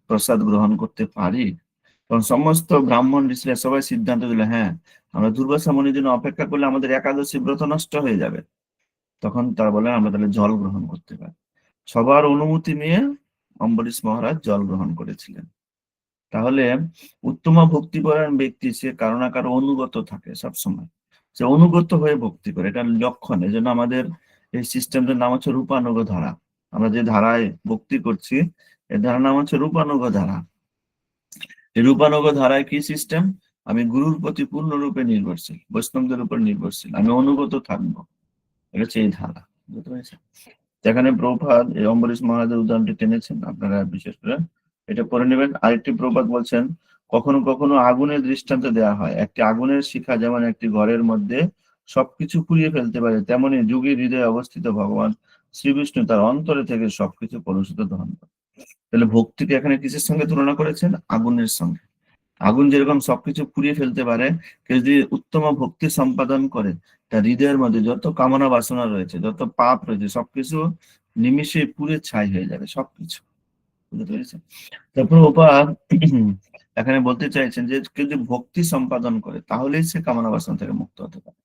প্রসাদ গ্রহণ করতে পারি? তখন সমস্ত ব্রাহ্মণ ঋষিরা সবাই সিদ্ধান্ত দিল, হ্যাঁ, আমরা দুর্বাসা মুনির জন্য অপেক্ষা করলে আমাদের একাদশী ব্রত নষ্ট হয়ে যাবে। তখন তারা বললেন, আমরা তাহলে জল গ্রহণ করতে পারি। সবার অনুমতি নিয়ে অম্বরীশ মহারাজ জল গ্রহণ করেছিলেন। তাহলে উত্তম ভক্তিপরায়ণ ব্যক্তি, সে কারো না কারো অনুগত থাকে সবসময়, সে অনুগত হয়ে ভক্তি করে, এটা লক্ষণ। এই জন্য আমাদের এই সিস্টেমটার নাম হচ্ছে রূপানুগ ধারা। আমরা যে ধারায় ভক্তি করছি, এর ধারার নাম হচ্ছে রূপানুগ ধারা। এই রূপানুগ ধারায় কি সিস্টেম? আমি গুরুর প্রতি পূর্ণরূপে নির্ভরশীল, বৈষ্ণবদের উপর নির্ভরশীল, আমি অনুগত থাকবো, এটা হচ্ছে এই ধারা। বুঝতে পেরেছেন? যেখানে প্রভুপাদ এই অম্বরীশ মহারাজের উদাহরণটি টেনেছেন, আপনারা বিশেষ করে এটা পড়ে নেবেন। আরেকটি প্রভুপাদ বলছেন, কখনো কখনো আগুনের দৃষ্টান্ত দেওয়া হয়। একটি আগুনের শিখা যেমন একটি ঘরের মধ্যে সবকিছু পুড়িয়ে ফেলতে পারে, তেমনি যোগীর হৃদয়ে অবস্থিত ভগবান শ্রীবিষ্ণু তার অন্তরে থেকে সবকিছু কলুষিত দহন করে। তাহলে ভক্তিকে এখানে কিসের সঙ্গে তুলনা করেছেন? আগুনের সঙ্গে। আগুন যেরকম সবকিছু পুড়িয়ে ফেলতে পারে, কেউ যদি উত্তম ভক্তি সম্পাদন করে, তার হৃদয়ের মধ্যে যত কামনা বাসনা রয়েছে, যত পাপ রয়েছে, সবকিছু নিমিষে পুড়ে ছাই হয়ে যাবে, সবকিছু। বুঝতে পেরেছেন? তারপর প্রভুপাদ এখানে বলতে চাইছেন যে কেউ যদি ভক্তি সম্পাদন করে, তাহলেই সে কামনা বাসনা থেকে মুক্ত হতে পারে।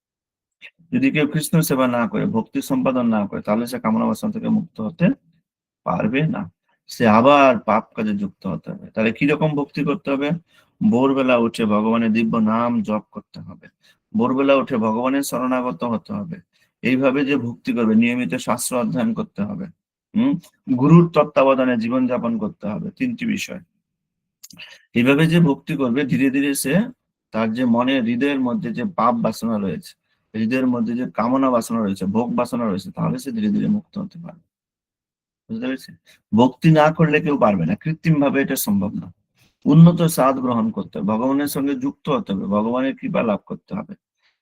যদি কেউ কৃষ্ণ সেবা না করে, ভক্তি সম্পাদন না করে, তাহলে সে কামনা বাসনা থেকে মুক্ত হতে পারবে না। সে আবার পাপ কাজে যুক্ত হতে হবে। তাহলে কিরকম ভক্তি করতে হবে? ভোরবেলা উঠে ভগবানের দিব্য নাম জপ করতে হবে, ভোরবেলা উঠে ভগবানের শরণাগত হতে হবে। এইভাবে যে ভক্তি করবে, নিয়মিত শাস্ত্র অধ্যয়ন করতে হবে, গুরুর তত্ত্বাবধানে জীবনযাপন করতে হবে, তিনটি বিষয়। এইভাবে যে ভক্তি করবে, ধীরে ধীরে সে তার যে মনে হৃদয়ের মধ্যে যে পাপ বাসনা রয়েছে, হৃদয়ের মধ্যে যে কামনা বাসনা রয়েছে, ভোগ বাসনা রয়েছে, তাহলে সে ধীরে ধীরে মুক্ত হতে পারবে। বুঝতে পেরেছি? ভক্তি না করলে কেউ পারবে না, কৃত্রিম ভাবে এটা সম্ভব না। উন্নত স্বাদ গ্রহণ করতে হবে, ভগবানের সঙ্গে যুক্ত হতে হবে, ভগবানের কৃপা লাভ করতে হবে,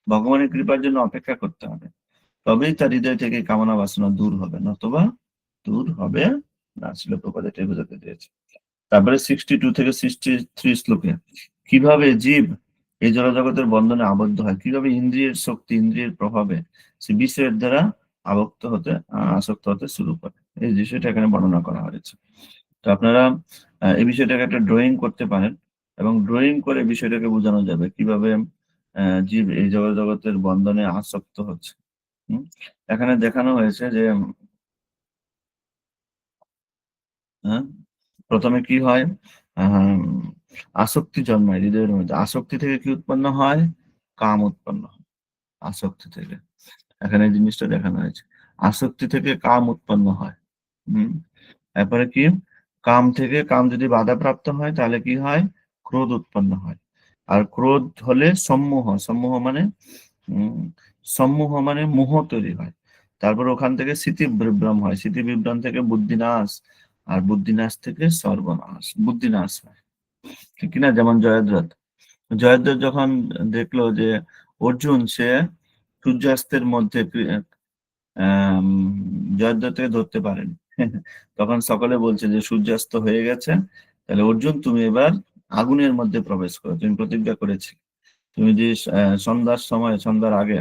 ভগবানের কৃপার জন্য অপেক্ষা করতে হবে, তবেই তার হৃদয় থেকে কামনা বাসনা দূর হবে, নতুবা দূর হবে না। ছিল প্রপাত এটাই বোঝাতে চেয়েছে। তারপরে 62 থেকে 63 শ্লোকে কিভাবে জীব এই জড়জগতের বন্ধনে আবদ্ধ হয়, কিভাবে ইন্দ্রিয়ের শক্তি, ইন্দ্রিয়ের প্রভাবে সে বিষয়ের দ্বারা আসক্ত হতে শুরু করে, এই বিষয়টা এখানে বর্ণনা করা হয়েছে। তো আপনারা এই বিষয়টাকে একটা ড্রয়িং করতে পারেন, এবং ড্রয়িং করে বিষয়টাকে বোঝানো যাবে কিভাবে জীব এই জগতের বন্ধনে আসক্ত হচ্ছে। এখানে দেখানো হয়েছে যে প্রথমে কি হয়, আসক্তি জন্মায় হৃদয়ের মধ্যে। আসক্তি থেকে কি উৎপন্ন হয়? কাম উৎপন্ন হয় আসক্তি থেকে। এখানে এই জিনিসটা দেখানো হয়েছে, আসক্তি থেকে কাম উৎপন্ন হয়। এরপরে কি, কাম যদি বাধাপ্রাপ্ত হয় তাহলে কি হয়? ক্রোধ উৎপন্ন হয়। আর ক্রোধ হলে উম সম্মোহ মানে মোহ তৈরি হয়। তারপর ওখান থেকে স্মৃতি বিভ্রম হয়, স্মৃতি বিভ্রম থেকে বুদ্ধিনাশ, আর বুদ্ধিনাশ থেকে সর্বনাশ, বুদ্ধিনাশ হয়। ঠিক কিনা? যেমন জয়দ্রথ যখন দেখলো যে অর্জুন সে সূর্যাস্তের মধ্যে আহ জয়দ্রথকে ধরতে পারেন, তখন সকলে বলছে যে সূর্যাস্ত হয়ে গেছে, তাহলে অর্জুন তুমি এবার আগুনের মধ্যে প্রবেশ করো, তুমি প্রতিজ্ঞা করেছি, তুমি যে সন্ধ্যার আগে,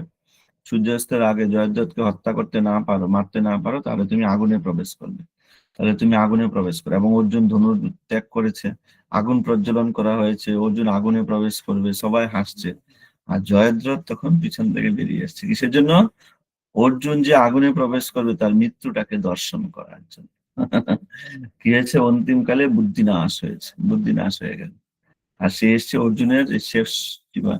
সূর্যাস্তের আগে জয়দ্রথকে হত্যা করতে না পারো, মারতে না পারো, তাহলে তুমি আগুনে প্রবেশ করবে। তাহলে তুমি আগুনে প্রবেশ করো, এবং অর্জুন ধনু ত্যাগ করেছে, আগুন প্রজ্বলন করা হয়েছে, অর্জুন আগুনে প্রবেশ করবে, সবাই হাসছে। আর জয়দ্রথ তখন পিছন থেকে বেরিয়ে আসছে, কিসের জন্য? অর্জুন যে আগুনে প্রবেশ করবে তার মৃত্যুটাকে দর্শন করার জন্য। কি হয়েছে? অন্তিমকালে বুদ্ধি নাশ হয়ে গেল। আর সে এসছে অর্জুনের শেষ কিবা,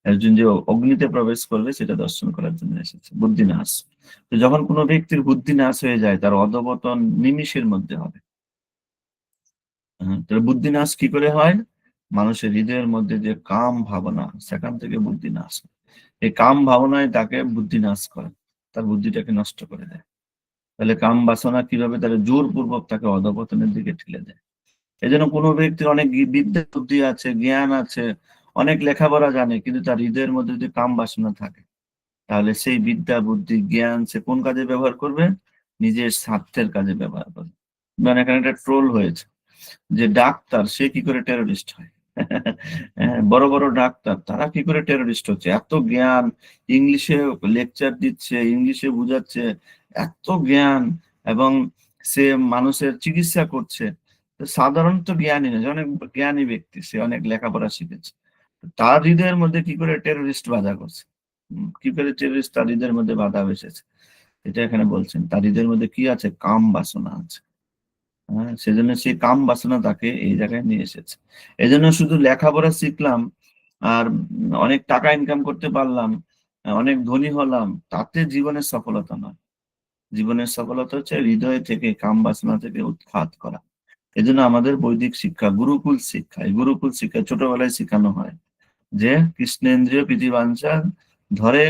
অর্জুন যে অগ্নিতে প্রবেশ করবে সেটা দর্শন করার জন্য এসেছে, বুদ্ধি নাশ। তো যখন কোনো ব্যক্তির বুদ্ধি নাশ হয়ে যায়, তার অধঃপতন নিমিষের মধ্যে হবে। তাহলে বুদ্ধি নাশ কি করে হয়? মানুষের হৃদয়ের মধ্যে যে কাম ভাবনা, সেখান থেকে বুদ্ধি নাশ হয়। এই কাম ভাবনায় তাকে বুদ্ধি নাশ করে, তার বুদ্ধিটাকে নষ্ট করে দেয়। তাহলে কাম বাসনা কিভাবে তাহলে জোরপূর্বক তাকে অধঃপতনের দিকে ঠেলে দেয়। এই জন্য কোনো ব্যক্তির অনেক বিদ্যা বুদ্ধি আছে, জ্ঞান আছে, অনেক লেখাপড়া জানে, কিন্তু তার হৃদয়ের মধ্যে যদি কাম বাসনা থাকে, তাহলে সেই বিদ্যা বুদ্ধি জ্ঞান সে কোন কাজে ব্যবহার করবে? নিজের স্বার্থের কাজে ব্যবহার করবে। মানে এখানে একটা ট্রোল হয়েছে যে ডাক্তার সে কি করে টেরোরিস্ট হয়। বড় বড় ডাক্তার তারা কি করে টেরোরিস্ট হচ্ছে? এত জ্ঞান, ইংলিশে লেকচার দিচ্ছে, ইংলিশে বুঝাচ্ছে, এত জ্ঞান, এবং সে মানুষের চিকিৎসা করছে। সাধারণত জ্ঞানী না, যে অনেক জ্ঞানী ব্যক্তি, সে অনেক লেখাপড়া শিখেছে, তার হৃদয়ের মধ্যে কি করে টেরোরিস্ট বাধা করছে? কি করে টেরোরিস্ট তার হৃদয়ের মধ্যে বাধা এসেছে? এটা এখানে বলছেন, তার হৃদয়ের মধ্যে কি আছে? কাম বাসনা আছে। সেজন্য সেই কাম বাসনা তাকে এই জায়গায় নিয়ে এসেছে। এই জন্য শুধু লেখাপড়া শিখলাম আর অনেক টাকা ইনকাম করতে পারলাম, অনেক ধনী হলাম, তাতে জীবনের সফলতা নয়। জীবনের সফলতা হচ্ছে হৃদয় থেকে, কাম বাসনা থেকে উৎখাত করা। এই জন্য আমাদের বৈদিক শিক্ষা, গুরুকুল শিক্ষা, এই গুরুকুল শিক্ষা ছোটবেলায় শেখানো হয় যে কৃষ্ণেন্দ্রিয় প্রীতিবাঞ্ছা ধরে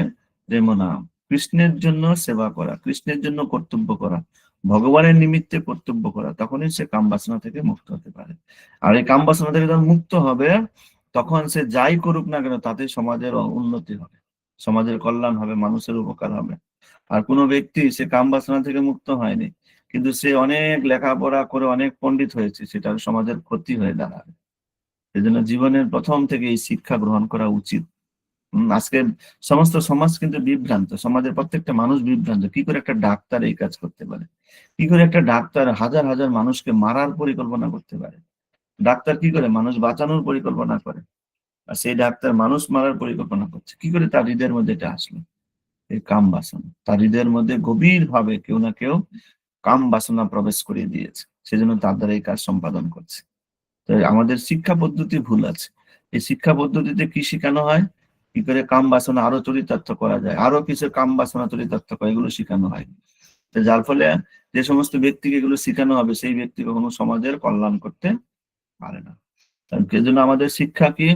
রেমো নাম, কৃষ্ণের জন্য সেবা করা, কৃষ্ণের জন্য কর্তব্য করা, ভগবানের নিমিত্তে কর্তব্য করা, তখনই সে কাম বাসনা থেকে মুক্ত হতে পারে। আর এই কাম বাসনা থেকে যখন মুক্ত হবে, তখন সে যাই করুক না কেন তাতে সমাজের উন্নতি হবে, সমাজের কল্যাণ হবে, মানুষের উপকার হবে। আর কোনো ব্যক্তি সে কাম বাসনা থেকে মুক্ত হয়নি, কিন্তু সে অনেক লেখাপড়া করে অনেক পণ্ডিত হয়েছে, সেটা সমাজের ক্ষতি হয়ে দাঁড়াবে। সেজন্য জীবনের প্রথম থেকে এই শিক্ষা গ্রহণ করা উচিত। আজকে সমস্ত সমাজ কিন্তু বিভ্রান্ত, সমাজের প্রত্যেকটা মানুষ বিভ্রান্ত। কি করে একটা ডাক্তার এই কাজ করতে পারে? কি করে একটা ডাক্তার হাজার হাজার মানুষকে মারার পরিকল্পনা করতে পারে? ডাক্তার কি করে মানুষ বাঁচানোর পরিকল্পনা করে, আর সেই ডাক্তার মানুষ মারার পরিকল্পনা করছে? কি করে তার হৃদয়ের মধ্যে এটা আসলো? এই কাম বাসনা তার হৃদয়ের মধ্যে গভীর ভাবে কেউ না কেউ কাম বাসনা প্রবেশ করিয়ে দিয়েছে, সেজন্য তার দ্বারা এই কাজ সম্পাদন করছে। তো আমাদের শিক্ষা পদ্ধতি ভুল আছে। এই শিক্ষা পদ্ধতিতে কি শেখানো হয়? কি করে কাম বাসনা আরো চরিতার্থ করা যায়, আরো কিছু কাম বাসনা চরিতার্থ করা, এগুলো শেখানো হয়। তো যার ফলে যে সমস্ত ব্যক্তিকে এগুলো শেখানো হবে, সেই ব্যক্তি কখনো সমাজের কল্যাণ করতে পারে না। কারণ এই জন্য আমাদের শিক্ষা কি?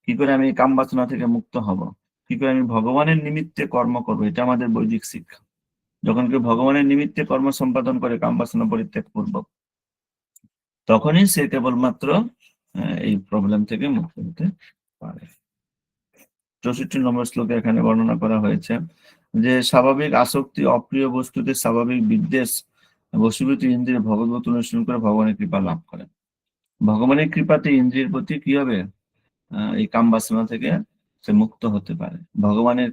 কি করে আমি কাম বাসনা থেকে মুক্ত হব, কি করে আমি ভগবানের নিমিত্তে কর্ম করবো, এটা আমাদের বৈদিক শিক্ষা। যখন কেউ ভগবানের নিমিত্তে কর্ম সম্পাদন করে কাম বাসনা পরিত্যাগ পূর্বক, তখনই সে কেবলমাত্র এই প্রবলেম থেকে মুক্ত হতে পারে। 64 নম্বর শ্লোকে এখানে বর্ণনা করা হয়েছে যে স্বাভাবিক আসক্তি, অপ্রিয় বস্তুতে স্বাভাবিক বিদ্বেষ, বশীভূত ইন্দ্রিয় ভগবত অনুসরণ করে ভগবানের কৃপা লাভ করে। ভগবানের কৃপাতে ইন্দ্রিয়ের প্রতি কি হবে, এই কাম বাসনা থেকে সে মুক্ত হতে পারে। ভগবানের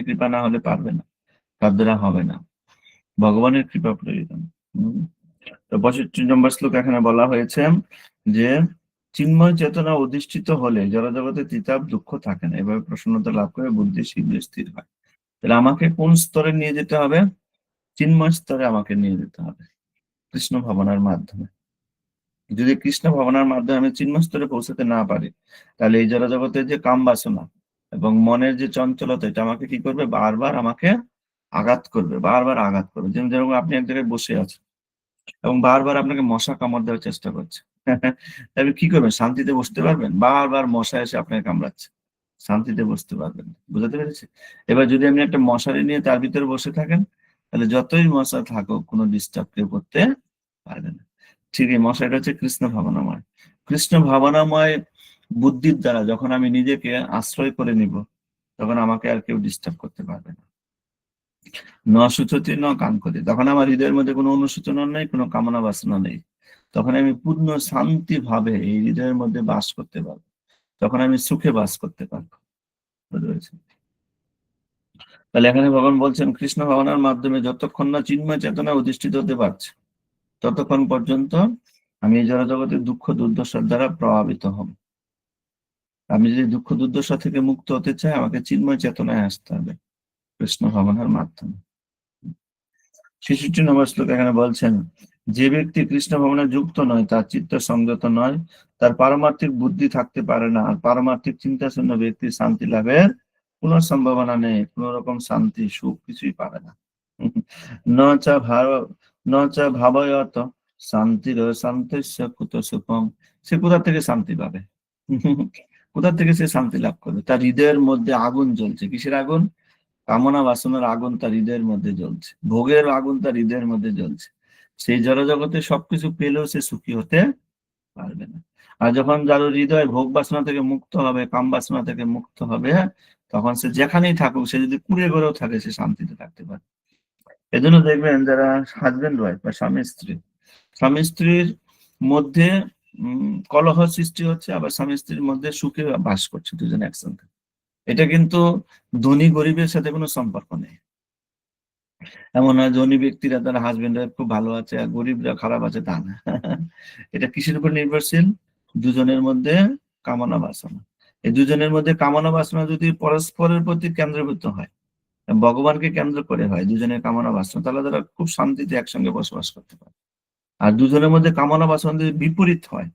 কৃপা না হলে পারবে না, তার দ্বারা হবে না, ভগবানের কৃপা প্রয়োজন। তো 65 নম্বর শ্লোক এখানে বলা হয়েছে যে চিন্ময় চেতনা অধিষ্ঠিত হলে জড়জগতে তিতাব দুঃখ থাকে না, এভাবে প্রসন্নতা লাভ করে বুদ্ধি শীঘ্র স্থির হয়। তাহলে আমাকে কোন স্তরে নিয়ে যেতে হবে? চিন্ময় স্তরে আমাকে নিয়ে যেতে হবে কৃষ্ণ ভাবনার মাধ্যমে। যদি কৃষ্ণ ভাবনার মাধ্যমে আমি চিন্ময় স্তরে পৌঁছাতে না পারি, তাহলে এই জড়জগতের যে কাম বাসনা এবং মনের যে চঞ্চলতা, এটা আমাকে কি করবে, বারবার আমাকে আঘাত করবে, বারবার আঘাত করবে। যেরকম আপনি এক জায়গায় বসে আছেন এবং বারবার আপনাকে মশা কামড় দেওয়ার চেষ্টা করছে, তাহলে কি করবেন? শান্তিতে বসতে পারবেন? বারবার মশা এসে আপনাকে কামড়াচ্ছে, শান্তিতে বসতে পারবেন না। বুঝতে পেরেছি? এবার যদি আপনি একটা মশারি নিয়ে তার ভিতরে বসে থাকেন, তাহলে যতই মশা থাকুক কোনো ডিস্টার্ব কেউ করতে পারবে না। ঠিক এই মশাটা হচ্ছে কৃষ্ণ ভাবনাময়। কৃষ্ণ ভাবনাময় বুদ্ধির দ্বারা যখন আমি নিজেকে আশ্রয় করে নিব, তখন আমাকে আর কেউ ডিস্টার্ব করতে পারবে না। ন সূচতি ন কাঙ্ক্ষতি, তখন আমার হৃদয়ের মধ্যে কোনো অনুসূচনা নেই, কোনো কামনা বাসনা নেই। তখন আমি পূর্ণ শান্তি ভাবে এই হৃদয়ের মধ্যে বাস করতে পারবো, তখন আমি সুখে বাস করতে পারবো। বুঝতে পেরেছেন? তাহলে এখানে ভগবান বলছেন কৃষ্ণ ভাবনার মাধ্যমে যতক্ষণ না চিন্ময় চেতনা অধিষ্ঠিত হতে পারছে, ততক্ষণ পর্যন্ত আমি এই জড়জগতের দুঃখ দুর্দশার দ্বারা প্রভাবিত হব। আমি যদি দুঃখ দুর্দশা থেকে মুক্ত হতে চাই, আমাকে চিন্ময় চেতনায় আসতে হবে কৃষ্ণ ভাবনার মাধ্যমে। 66 নম্বর শ্লোক এখানে বলছেন যে ব্যক্তি কৃষ্ণ ভাবনা যুক্ত নয়, তার চিত্ত সংযত নয়, তার পারমার্থিক বুদ্ধি থাকতে পারে না, আর পারমার্থিক চিন্তা শূন্য ব্যক্তির শান্তি লাভের কোন সম্ভাবনা নেই, কোন রকম শান্তি সুখ কিছুই পাবে না। ন চা ভাবয়ত শান্তির শান্তিস্য কুত সুখম, সে কোথা থেকে শান্তি পাবে? কোথা থেকে সে শান্তি লাভ করবে? তার হৃদয়ের মধ্যে আগুন জ্বলছে। কিসের আগুন? কামনা বাসনার আগুন তার হৃদয়ের মধ্যে জ্বলছে, ভোগের আগুন তার হৃদয়ের মধ্যে জ্বলছে। সেই জড়জগতে সবকিছু পেলেও সে সুখী হতে পারবে না। আর যখন যার হৃদয় ভোগ বাসনা থেকে মুক্ত হবে, কাম বাসনা থেকে মুক্ত হবে, তখন সে যেখানেই থাকুক, সে যদি কুড়ে ঘরেও থাকে, সে শান্তিতে থাকতে পারে। এজন্য দেখবেন যারা হাজবেন্ড ওয়াইফ বা স্বামী স্ত্রী, স্বামী স্ত্রীর মধ্যে কলহ সৃষ্টি হচ্ছে, আবার স্বামী স্ত্রীর মধ্যে সুখে বাস করছে দুজনে একসঙ্গে। এটা কিন্তু ধনী গরিবের সাথে কোনো সম্পর্ক নেই। এমন নয় ধনী ব্যক্তিরা তারা হাজবেন্ড ওয়াইফ খুব ভালো আছে আর গরিবরা খারাপ আছে, তা না। এটা কিসের উপর নির্ভরশীল? দুজনের মধ্যে কামনা বাসনা। এই দুজনের মধ্যে কামনা বাসনা যদি পরস্পরের প্রতি কেন্দ্রীভূত হয়, ভগবানকে কেন্দ্র করে হয় দুজনের কামনা বাসনা, তাহলে তারা খুব শান্তিতে একসঙ্গে বসবাস করতে পারে। আর দুজনের মধ্যে কামনা বাসনা যদি বিপরীত হয়,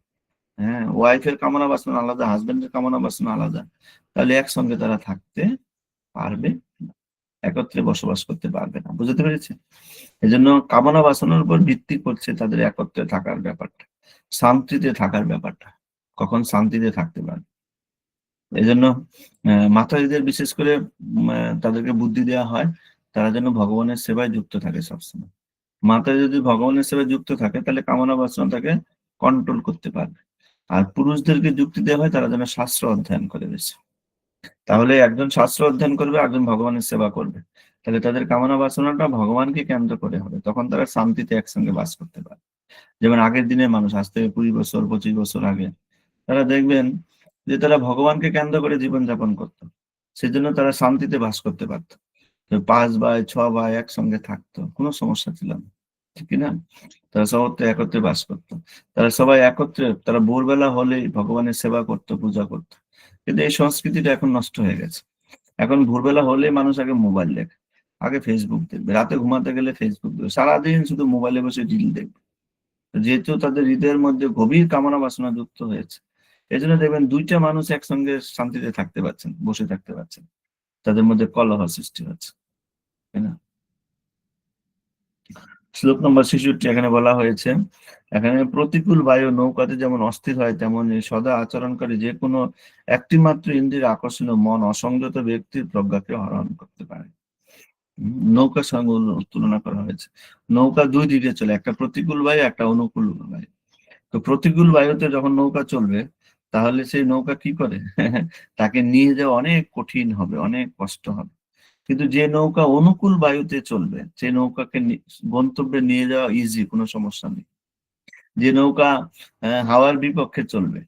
হ্যাঁ, ওয়াইফের কামনা বাসনা আলাদা, হাজবেন্ডের কামনা বাসনা আলাদা, তাহলে একসঙ্গে তারা থাকতে পারবে না, একত্রে বসবাস করতে পারবে না। বুঝতে পেরেছে? এজন্য কামনা বাসনার উপর ভিত্তি করছে তাদের একত্রে থাকার ব্যাপারটা, শান্তিতে থাকার ব্যাপারটা, কখন শান্তিতে থাকতে পারবে। এই জন্য মাতাজিদের বিশেষ করে তাদেরকে বুদ্ধি দেওয়া হয় তারা যেন ভগবানের সেবায় যুক্ত থাকে সবসময়। মাতাজি যদি ভগবানের সেবায় যুক্ত থাকে, তাহলে কামনা বাসনা তাকে কন্ট্রোল করতে পারবে। আর পুরুষদেরকে যুক্তি দেওয়া হয় তারা যেন শাস্ত্র অধ্যয়ন করে বেশি। তাহলে একজন শাস্ত্র অধ্যয়ন করবে, একজন ভগবানের সেবা করবে, তাহলে তাদের কামনা বাসনাটা ভগবানকে কেন্দ্র করে হবে, তখন তারা শান্তিতে একসঙ্গে বাস করতে পারে। যেমন আগের দিনের মানুষ, আজ থেকে 20 বছর 25 বছর আগে, তারা দেখবেন যে তারা ভগবানকে কেন্দ্র করে জীবনযাপন করত, সেজন্য তারা শান্তিতে বাস করতে পারত। 5 ভাই 6 ভাই একসঙ্গে থাকতো, কোনো সমস্যা ছিল না, ঠিক না? তারা সবাই একত্রে বাস করত, তারা সবাই একত্রে, তারা ভোরবেলা হলেই ভগবানের সেবা করত, পূজা করত। কিন্তু এই সংস্কৃতিটা এখন নষ্ট হয়ে গেছে। এখন ভোরবেলা হলেই মানুষ আগে মোবাইল দেখে, আগে ফেসবুক দেখবে, রাতে ঘুমাতে গেলে ফেসবুক দেখবে, সারাদিন শুধু মোবাইলে বসে রিল দেখবে। যেহেতু তাদের হৃদয়ের মধ্যে গভীর কামনা বাসনা যুক্ত হয়েছে, এই জন্য দেখবেন দুইটা মানুষ একসঙ্গে শান্তিতে থাকতে পারছেন, বসে থাকতে পারছেন, তাদের মধ্যে কলহ সৃষ্টি হচ্ছে, তাই না? শ্লোক নম্বর 66 এখানে বলা হয়েছে, এখানে প্রতিকূল বায়ু নৌকাতে যেমন অস্থির হয়, তেমন সদা আচরণকারী যে কোনো একটি মাত্র ইন্দ্রিয়ের আকর্ষণীয় মন অসংযত ব্যক্তির প্রজ্ঞাকে হরণ করতে পারে। নৌকার সঙ্গে তুলনা করা হয়েছে। নৌকা দুই দিকে চলে, একটা প্রতিকূল বায়ু, একটা অনুকূল বায়ু। তো প্রতিকূল বায়ুতে যখন নৌকা চলবে, তাহলে সেই নৌকা কি করে তাকে নিয়ে যাওয়া অনেক কঠিন হবে, অনেক কষ্ট হবে। কিন্তু যে নৌকা অনুকূল বায়ুতে চলবে, সেই নৌকাকে গন্তব্যে নিয়ে যাওয়া ইজি, কোনো সমস্যা নেই। যে নৌকা হাওয়ার বিপক্ষে চলবে,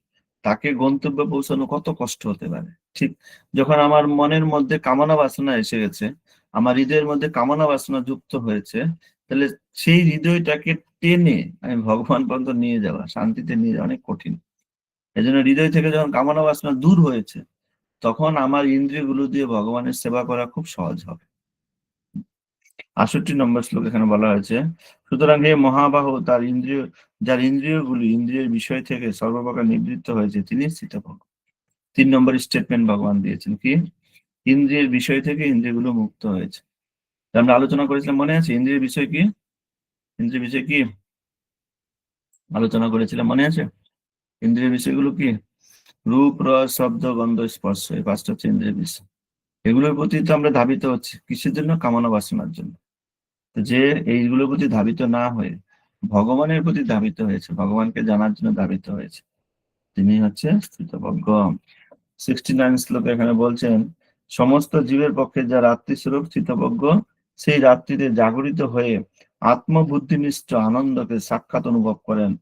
তাকে গন্তব্যে পৌঁছানো কত কষ্ট হতে পারে। ঠিক যখন আমার মনের মধ্যে কামনা বাসনা এসে গেছে, আমার হৃদয়ের মধ্যে কামনা বাসনা যুক্ত হয়েছে, তাহলে সেই হৃদয়টাকে টেনে আমি ভগবান পর্যন্ত নিয়ে যাওয়া, শান্তিতে নিয়ে যাওয়া অনেক কঠিন। এই জন্য হৃদয় থেকে যখন কামনা বাসনা দূর হয়েছে, তখন আমার ইন্দ্রিয়গুলো দিয়ে ভগবানের সেবা করা খুব সহজ হবে। 68 নম্বর শ্লোক এখানে বলা হয়েছে, সুতরাং হে মহাবাহু, যার ইন্দ্রিয়গুলি ইন্দ্রিয়ের বিষয় থেকে সর্বপ্রকার নিবৃত্ত হয়েছে, তিনি স্থিতপ্রজ্ঞ। 3 নম্বর স্টেটমেন্ট ভগবান দিয়েছেন কি, ইন্দ্রিয়ের বিষয় থেকে ইন্দ্রিয়গুলো মুক্ত হয়েছে। আমরা আলোচনা করেছিলাম, মনে আছে? ইন্দ্রিয়ের বিষয় কি? ইন্দ্রিয়ের বিষয় কি আলোচনা করেছিলাম, মনে আছে? ইন্দ্রিয়ের বিষয়গুলো কি? রূপ, রস, শব্দ, গন্ধ, স্পর্শ, এই 5টা হচ্ছে ইন্দ্রিয়ের বিষয়। এগুলোর প্রতি তো আমরা ধাবিত হচ্ছি কিসের জন্য? কামনা বাসনার জন্য। যে এইগুলোর প্রতি ধাবিত না হয়ে ভগবানের প্রতি ধাবিত হয়েছে, ভগবানকে জানার জন্য ধাবিত হয়েছে, তিনি হচ্ছে স্থিতপ্রজ্ঞ। 69 শ্লোকে এখানে বলছেন, সমস্ত জীবের পক্ষে যা রাত্রি স্বরূপ স্থিতপ্রজ্ঞ, সেই রাত্রিতে জাগরিত হয়ে আত্মবুদ্ধিনিষ্ঠ আনন্দকে সাক্ষাৎ অনুভব করেন।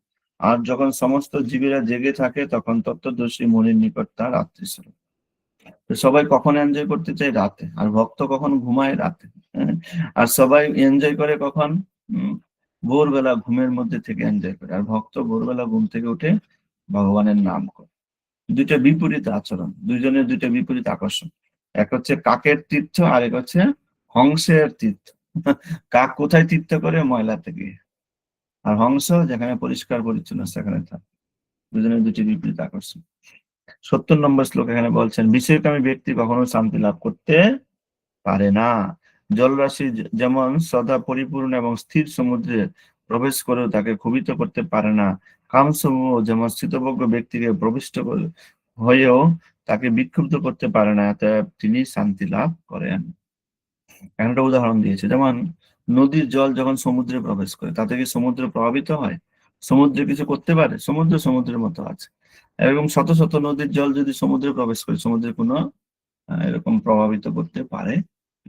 আর যখন সমস্ত জীবেরা জেগে থাকে, তখন তত্ত্বদর্শী মনির নিকট তার রাত্রি স্বরূপ। সবাই কখন এনজয় করতে চায়? রাতে। আর ভক্ত কখন ঘুমায়? রাতে। আর সবাই এনজয় করে কখন? ভোরবেলা ঘুমের মধ্যে থেকে এনজয় করে। আর ভক্ত ভোরবেলা ঘুম থেকে উঠে ভগবানের নাম করে। দুইটা বিপরীত আচরণ, দুইজনের দুইটা বিপরীত আকর্ষণ। এক হচ্ছে কাকের তীর্থ, আর এক হচ্ছে হংসের তীর্থ। কাক কোথায় তীর্থ করে? ময়লা থেকে। আর হংস যেখানে পরিষ্কার পরিচ্ছন্ন সেখানে থাকে। দুজনের দুটি বিপরীত আকর্ষণ। 70 নম্বর শ্লোক এখানে বলছেন, বিষয়কামী ব্যক্তি কখনো শান্তি লাভ করতে পারে না। জলরাশি যেমন সদা পরিপূর্ণ এবং স্থির সমুদ্রে প্রবেশ করেও তাকে ক্ষুবিত করতে পারে না, কামসমূহ যেমন স্থিতপ্রজ্ঞ ব্যক্তিকে প্রবিষ্ট হয়েও তাকে বিক্ষুব্ধ করতে পারে না, অতএব তিনি শান্তি লাভ করেন। একটা উদাহরণ দিয়েছে, যেমন নদীর জল যখন সমুদ্রে প্রবেশ করে, তাতে কি সমুদ্র প্রভাবিত হয়? সমুদ্রে কিছু করতে পারে? সমুদ্র সমুদ্রের মতো আছে। এরকম শত শত নদীর জল যদি সমুদ্রে প্রবেশ করে, সমুদ্রে কোনো এরকম প্রভাবিত করতে পারে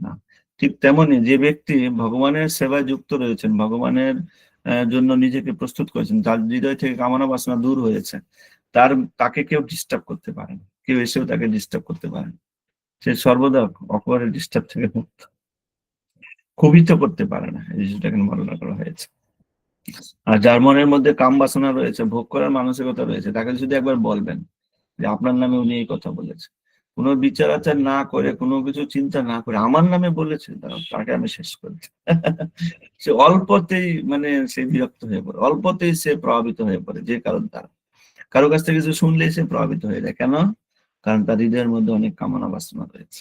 না। ঠিক তেমনি যে ব্যক্তি ভগবানের সেবায় যুক্ত রয়েছেন, ভগবানের জন্য নিজেকে প্রস্তুত করেছেন, তার হৃদয় থেকে কামনা বাসনা দূর হয়েছে, তাকে কেউ ডিস্টার্ব করতে পারে না, কেউ এসেও তাকে ডিস্টার্ব করতে পারে না। সে সর্বদা অপরের ডিস্টার্ব থেকে মুক্ত, ক্ষোভিত করতে পারে না। এই জিনিসটা এখানে বর্ণনা করা হয়েছে। আর যার মনের মধ্যে কাম বাসনা রয়েছে, ভোগ করার মানসিকতা রয়েছে, তাকে যদি একবার বলবেন যে আপনার নামে উনি এই কথা বলেছে, কোনো বিচার আচার না করে, কোনো কিছু চিন্তা না করে আমার নামে বলেছে, তাকে আমি শেষ করছি। সে অল্পতেই সে বিরক্ত হয়ে পড়ে, অল্পতেই সে প্রভাবিত হয়ে পড়ে। যে কারণ তার কারো কাছ থেকে কিছু শুনলেই সে প্রভাবিত হয়ে যায়। কেন? কারণ তার হৃদয়ের মধ্যে অনেক কামনা বাসনা রয়েছে।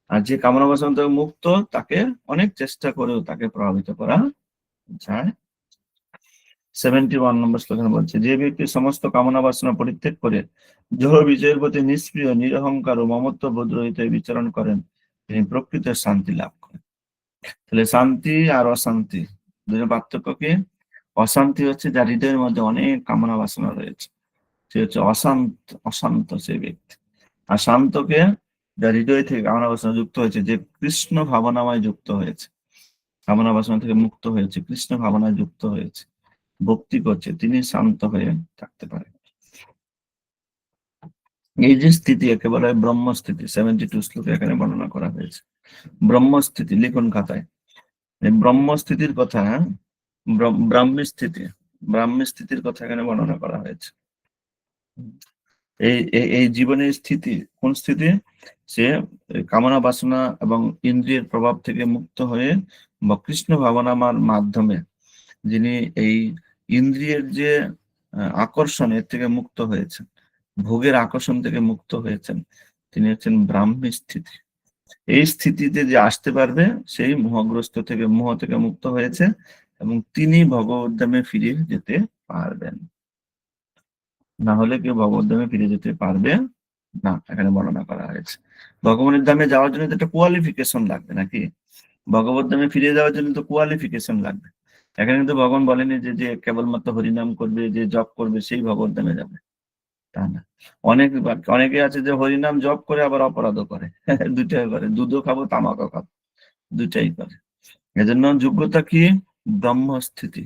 আর যে কামনা বাসনা থেকে মুক্ত, তাকে অনেক চেষ্টা করেও তাকে প্রভাবিত করা যায়। 71 নম্বর শ্লোকে বলছে, যে ব্যক্তি সমস্ত কামনা বাসনা পরিত্যাগ করে জড় বিজয়ের প্রতি নিষ্ক্রিয়, নিরহংকার ও মমত্ব বোধ রহিত বিচরণ করেন, তিনি প্রকৃত শান্তি লাভ করেন। তাহলে শান্তি আর অশান্তি দুটোর পার্থক্য কি? অশান্তি হচ্ছে যার হৃদয়ের মধ্যে অনেক কামনা বাসনা রয়েছে, সে হচ্ছে অশান্ত সে ব্যক্তি। আর শান্তকে যার হৃদয় থেকে কামনা বাসনা যুক্ত হয়েছে, যে কৃষ্ণ ভাবনাময় যুক্ত হয়েছে, কামনা বাসনা থেকে মুক্ত হয়েছে, কৃষ্ণ ভাবনায় যুক্ত হয়েছে, ভক্তি করছে, তিনি শান্ত হয়ে থাকতে পারে। এই যে স্থিতি, একেবারে ব্রহ্মস্থিতি, 72 শ্লোকে এখানে বর্ণনা করা হয়েছে। ব্রহ্মস্থিতি লিখুন খাতায়। এই ব্রহ্মস্থিতির কথা, ব্রাহ্মী স্থিতির কথা এখানে বর্ণনা করা হয়েছে। এই জীবনের স্থিতি কোন স্থিতি? সে কামনা বাসনা এবং ইন্দ্রিয়ের প্রভাব থেকে মুক্ত হয়ে বা কৃষ্ণ ভাবনামার মাধ্যমে যিনি এই ইন্দ্রিয়ের যে আকর্ষণ, এর থেকে মুক্ত হয়েছেন, ভোগের আকর্ষণ থেকে মুক্ত হয়েছেন, তিনি হচ্ছেন ব্রাহ্মী স্থিতি। এই স্থিতিতে যে আসতে পারবে, সেই মোহ থেকে মুক্ত হয়েছে এবং তিনি ভগবদ্ধামে ফিরে যেতে পারবেন। না হলে কেউ ভগবদ্ধামে ফিরে যেতে পারবে না, এখানে বর্ণনা করা হয়েছে। ভগবানের ধামে যাওয়ার জন্য তো একটা কোয়ালিফিকেশন লাগবে নাকি? ভগবদ্ধামে ফিরে যাওয়ার জন্য তো কোয়ালিফিকেশন লাগবে। এখানে কিন্তু ভগবান বলেনি যে যে কেবলমাত্র হরিনাম করবে, যে জপ করবে সেই ভগবদ্ধামে যাবে, তা না। অনেকে আছে যে হরিনাম জপ করে আবার অপরাধও করে দুইটাই করে, দুধও খাবো তামাকও খাবো, দুইটাই করে। এজন্য যোগ্যতা কি? ব্রহ্মস্থিতি,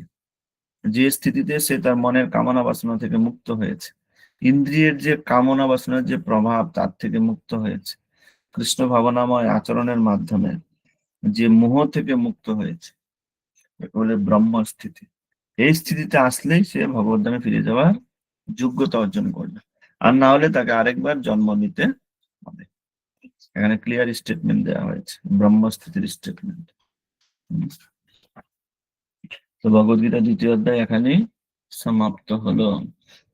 যে স্থিতিতে সে তার মনের কামনা বাসনা থেকে মুক্ত হয়েছে, ইন্দ্রিয়ের যে কামনা বাসনার যে প্রভাব তার থেকে মুক্ত হয়েছে, কৃষ্ণ ভাবনাময় আচরণের মাধ্যমে যে মোহ থেকে মুক্ত হয়েছে, একে বলে ব্রহ্মস্থিতি। এই স্থিতিতে আসলেই সে ভগবদ্ধামে ফিরে যাওয়ার যোগ্যতা অর্জন করবে, আর না হলে তাকে আরেকবার জন্ম নিতে হবে। এখানে ক্লিয়ার স্টেটমেন্ট দেওয়া হয়েছে, ব্রহ্মস্থিতির স্টেটমেন্ট। তো ভগবদ্গীতা 2য় অধ্যায় এখানেই সমাপ্ত হলো।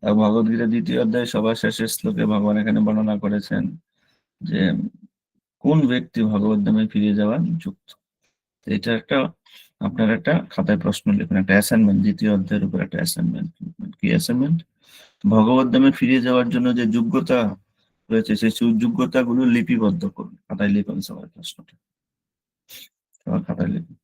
ভগবদ্গীতা 2য় অধ্যায় সবার শেষের শ্লোকে ভগবান এখানে বর্ণনা করেছেন যে কোন ব্যক্তি ভগবদ্ধামে ফিরে যাওয়ার যুক্ত। এটা একটা আপনার একটা খাতায় প্রশ্ন লিখুন, একটা অ্যাসাইনমেন্ট, 2য় অধ্যায়ের উপর একটা অ্যাসাইনমেন্ট। কি অ্যাসাইনমেন্ট? ভগবদ্ধামে ফিরে যাওয়ার জন্য যে যোগ্যতা রয়েছে সেই যোগ্যতা গুলো লিপিবদ্ধ করুন, খাতায় লিখুন সবাই প্রশ্নটা, সবার খাতায় লিখুন।